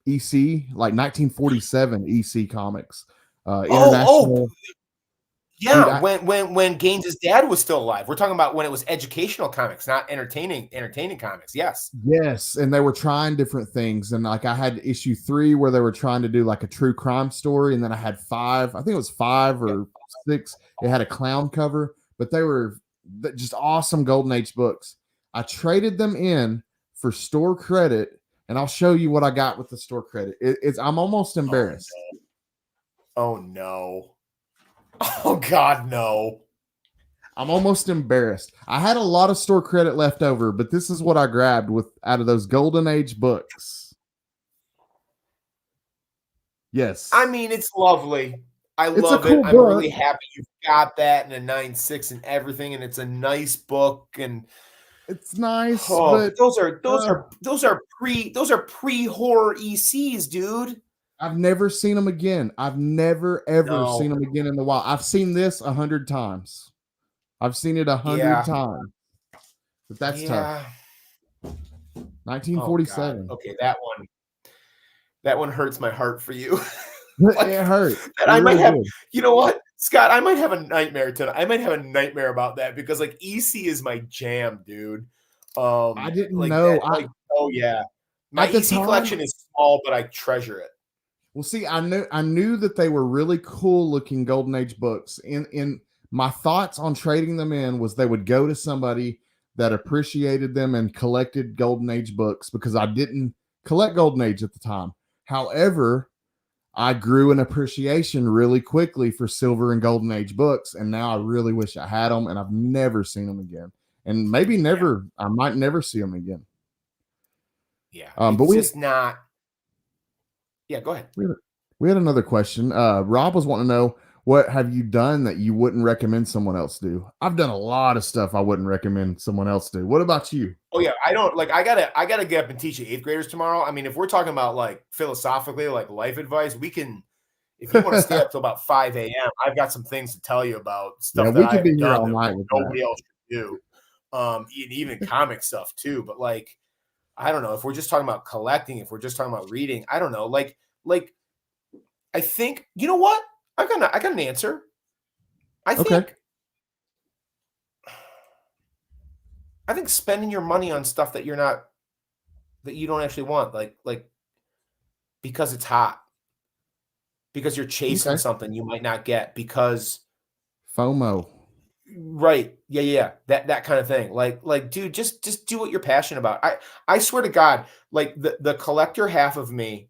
EC, like 1947 EC comics. International. Yeah, dude, when Gaines' dad was still alive. We're talking about when it was educational comics, not entertaining comics. Yes. Yes, and they were trying different things. And like I had issue 3 where they were trying to do like a true crime story, and then I had 5. I think it was 5 or 6. It had a clown cover, but they were just awesome Golden Age books. I traded them in for store credit, and I'll show you what I got with the store credit. I'm almost embarrassed. Oh no. Oh God, no. I'm almost embarrassed. I had a lot of store credit left over, but this is what I grabbed out of those Golden Age books. Yes. I mean, it's lovely. I love it. I'm really happy you've got that and a 9.6 and everything, and it's a nice book, and it's nice. But those are pre-horror ECs, dude. I've never seen them again. I've never ever seen them again in the wild. I've seen this 100 times. I've seen it 100 times. But that's tough. 1947. Oh, okay, that one hurts my heart for you. It hurt. And I might have, you know what, Scott, I might have a nightmare tonight. I might have a nightmare about that because like EC is my jam, dude. I didn't know. Oh yeah. My EC collection is small, but I treasure it. Well, see, I knew that they were really cool looking Golden Age books. In my thoughts on trading them in was they would go to somebody that appreciated them and collected Golden Age books, because I didn't collect Golden Age at the time. However, I grew an appreciation really quickly for Silver and Golden Age books, and now I really wish I had them, and I've never seen them again. And maybe never, I might never see them again. Yeah, but we just not. Yeah, go ahead. We had another question. Rob was wanting to know, what have you done that you wouldn't recommend someone else do? I've done a lot of stuff I wouldn't recommend someone else do. What about you? Oh yeah, I don't like. I gotta get up and teach the 8th graders tomorrow. I mean, if we're talking about like philosophically, like life advice, we can. If you want to stay up till about 5 a.m., I've got some things to tell you about stuff that I've done that nobody else should do. Even comic stuff too. But like, I don't know, if we're just talking about collecting, if we're just talking about reading, I don't know. Like I think, you know what? I got an answer. I think spending your money on stuff that you don't actually want, like because it's hot, because you're chasing something you might not get, because FOMO. Right. Yeah. That kind of thing. Like, dude, just do what you're passionate about. I swear to God, like the collector half of me,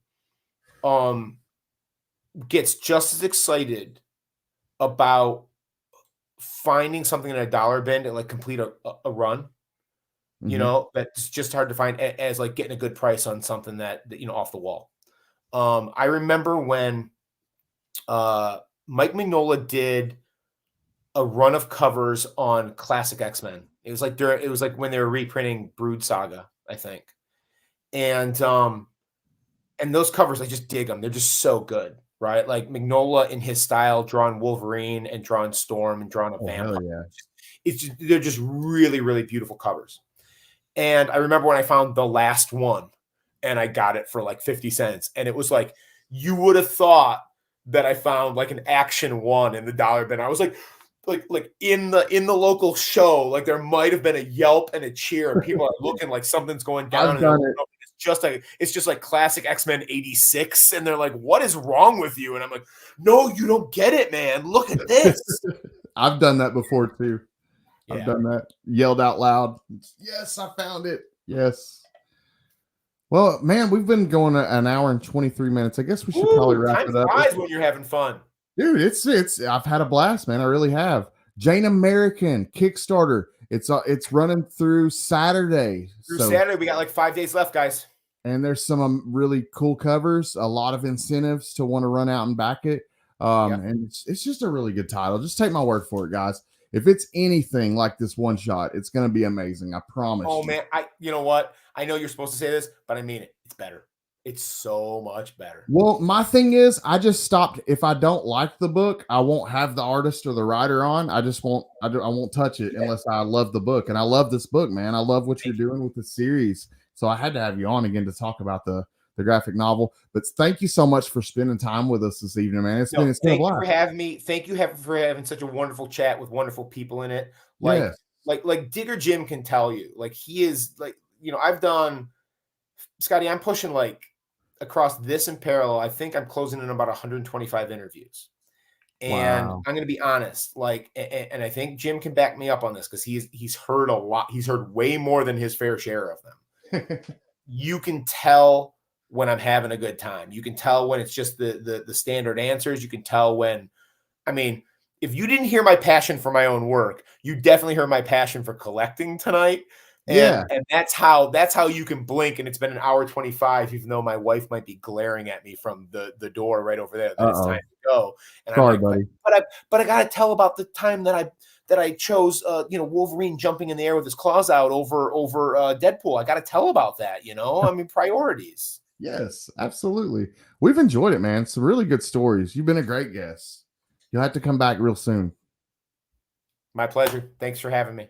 gets just as excited about finding something in a dollar bin to like complete a run, you know, that's just hard to find, as like getting a good price on something that you know, off the wall. I remember when Mike Mignola did a run of covers on classic X-Men. It was like when they were reprinting Brood Saga, I think. And those covers, I just dig them. They're just so good, right? Like Mignola in his style, drawing Wolverine and drawing Storm and drawing a vampire. Yeah. They're just really, really beautiful covers. And I remember when I found the last one and I got it for like 50 cents. And it was like, you would have thought that I found like an Action 1 in the dollar bin. I was like in the local show, like there might have been a yelp and a cheer, and people are looking like something's going down. It's just like classic X-Men 86, and they're like, "What is wrong with you?" And I'm like, "No, you don't get it, man. Look at this." I've done that before too. Yeah. I've done that. Yelled out loud. Yes, I found it. Yes. Well, man, we've been going an hour and 23 minutes. I guess we should probably wrap it up. Time flies when you're having fun. Dude, it's I've had a blast, man. I really have. Jane American Kickstarter. It's running through Saturday. Saturday, we got like 5 days left, guys. And there's some really cool covers, a lot of incentives to want to run out and back it. And it's just a really good title. Just take my word for it, guys. If it's anything like this one shot, it's going to be amazing. I promise. Oh man, you know what? I know you're supposed to say this, but I mean it. It's better. It's so much better. Well, my thing is, I just stopped. If I don't like the book, I won't have the artist or the writer on. I just won't. I won't touch it unless I love the book. And I love this book, man. I love what you're doing with the series. So I had to have you on again to talk about the the graphic novel. But thank you so much for spending time with us this evening, man. It's been a thank you blast. for having me. Thank you for having such a wonderful chat with wonderful people in it. Yes. Like Digger Jim can tell you, like he is like, I've done, Scotty, I'm pushing like across this in parallel. I think I'm closing in about 125 interviews. And wow. I'm going to be honest, like, and I think Jim can back me up on this because he's heard a lot. He's heard way more than his fair share of them. You can tell when I'm having a good time. You can tell when it's just the standard answers. You can tell when, I mean, if you didn't hear my passion for my own work, you definitely heard my passion for collecting tonight. And that's how you can blink. And it's been an hour 25, even though my wife might be glaring at me from the door right over there that it's time to go. And sorry, I'm like, buddy. But I gotta tell about the time that I chose Wolverine jumping in the air with his claws out over Deadpool. I gotta tell about that, I mean, priorities. Yes, absolutely. We've enjoyed it, man. Some really good stories. You've been a great guest. You'll have to come back real soon. My pleasure. Thanks for having me.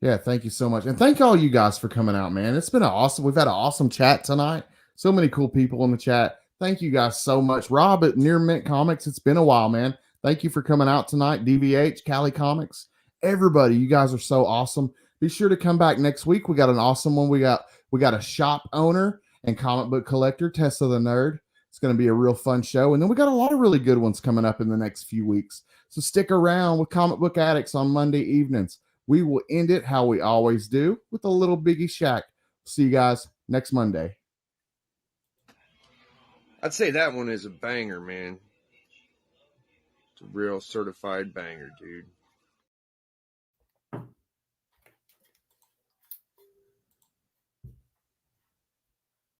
Yeah, thank you so much. And thank all you guys for coming out, man. It's been we've had an awesome chat tonight. So many cool people in the chat. Thank you guys so much. Rob at Near Mint Comics, it's been a while, man. Thank you for coming out tonight. DVH, Cali Comics, everybody, you guys are so awesome. Be sure to come back next week. We got an awesome one. We got a shop owner and comic book collector, Tessa the Nerd. It's going to be a real fun show. And then we got a lot of really good ones coming up in the next few weeks. So stick around with Comic Book Addicts on Monday evenings. We will end it how we always do with a little Biggie Shack. See you guys next Monday. I'd say that one is a banger, man. It's a real certified banger, dude.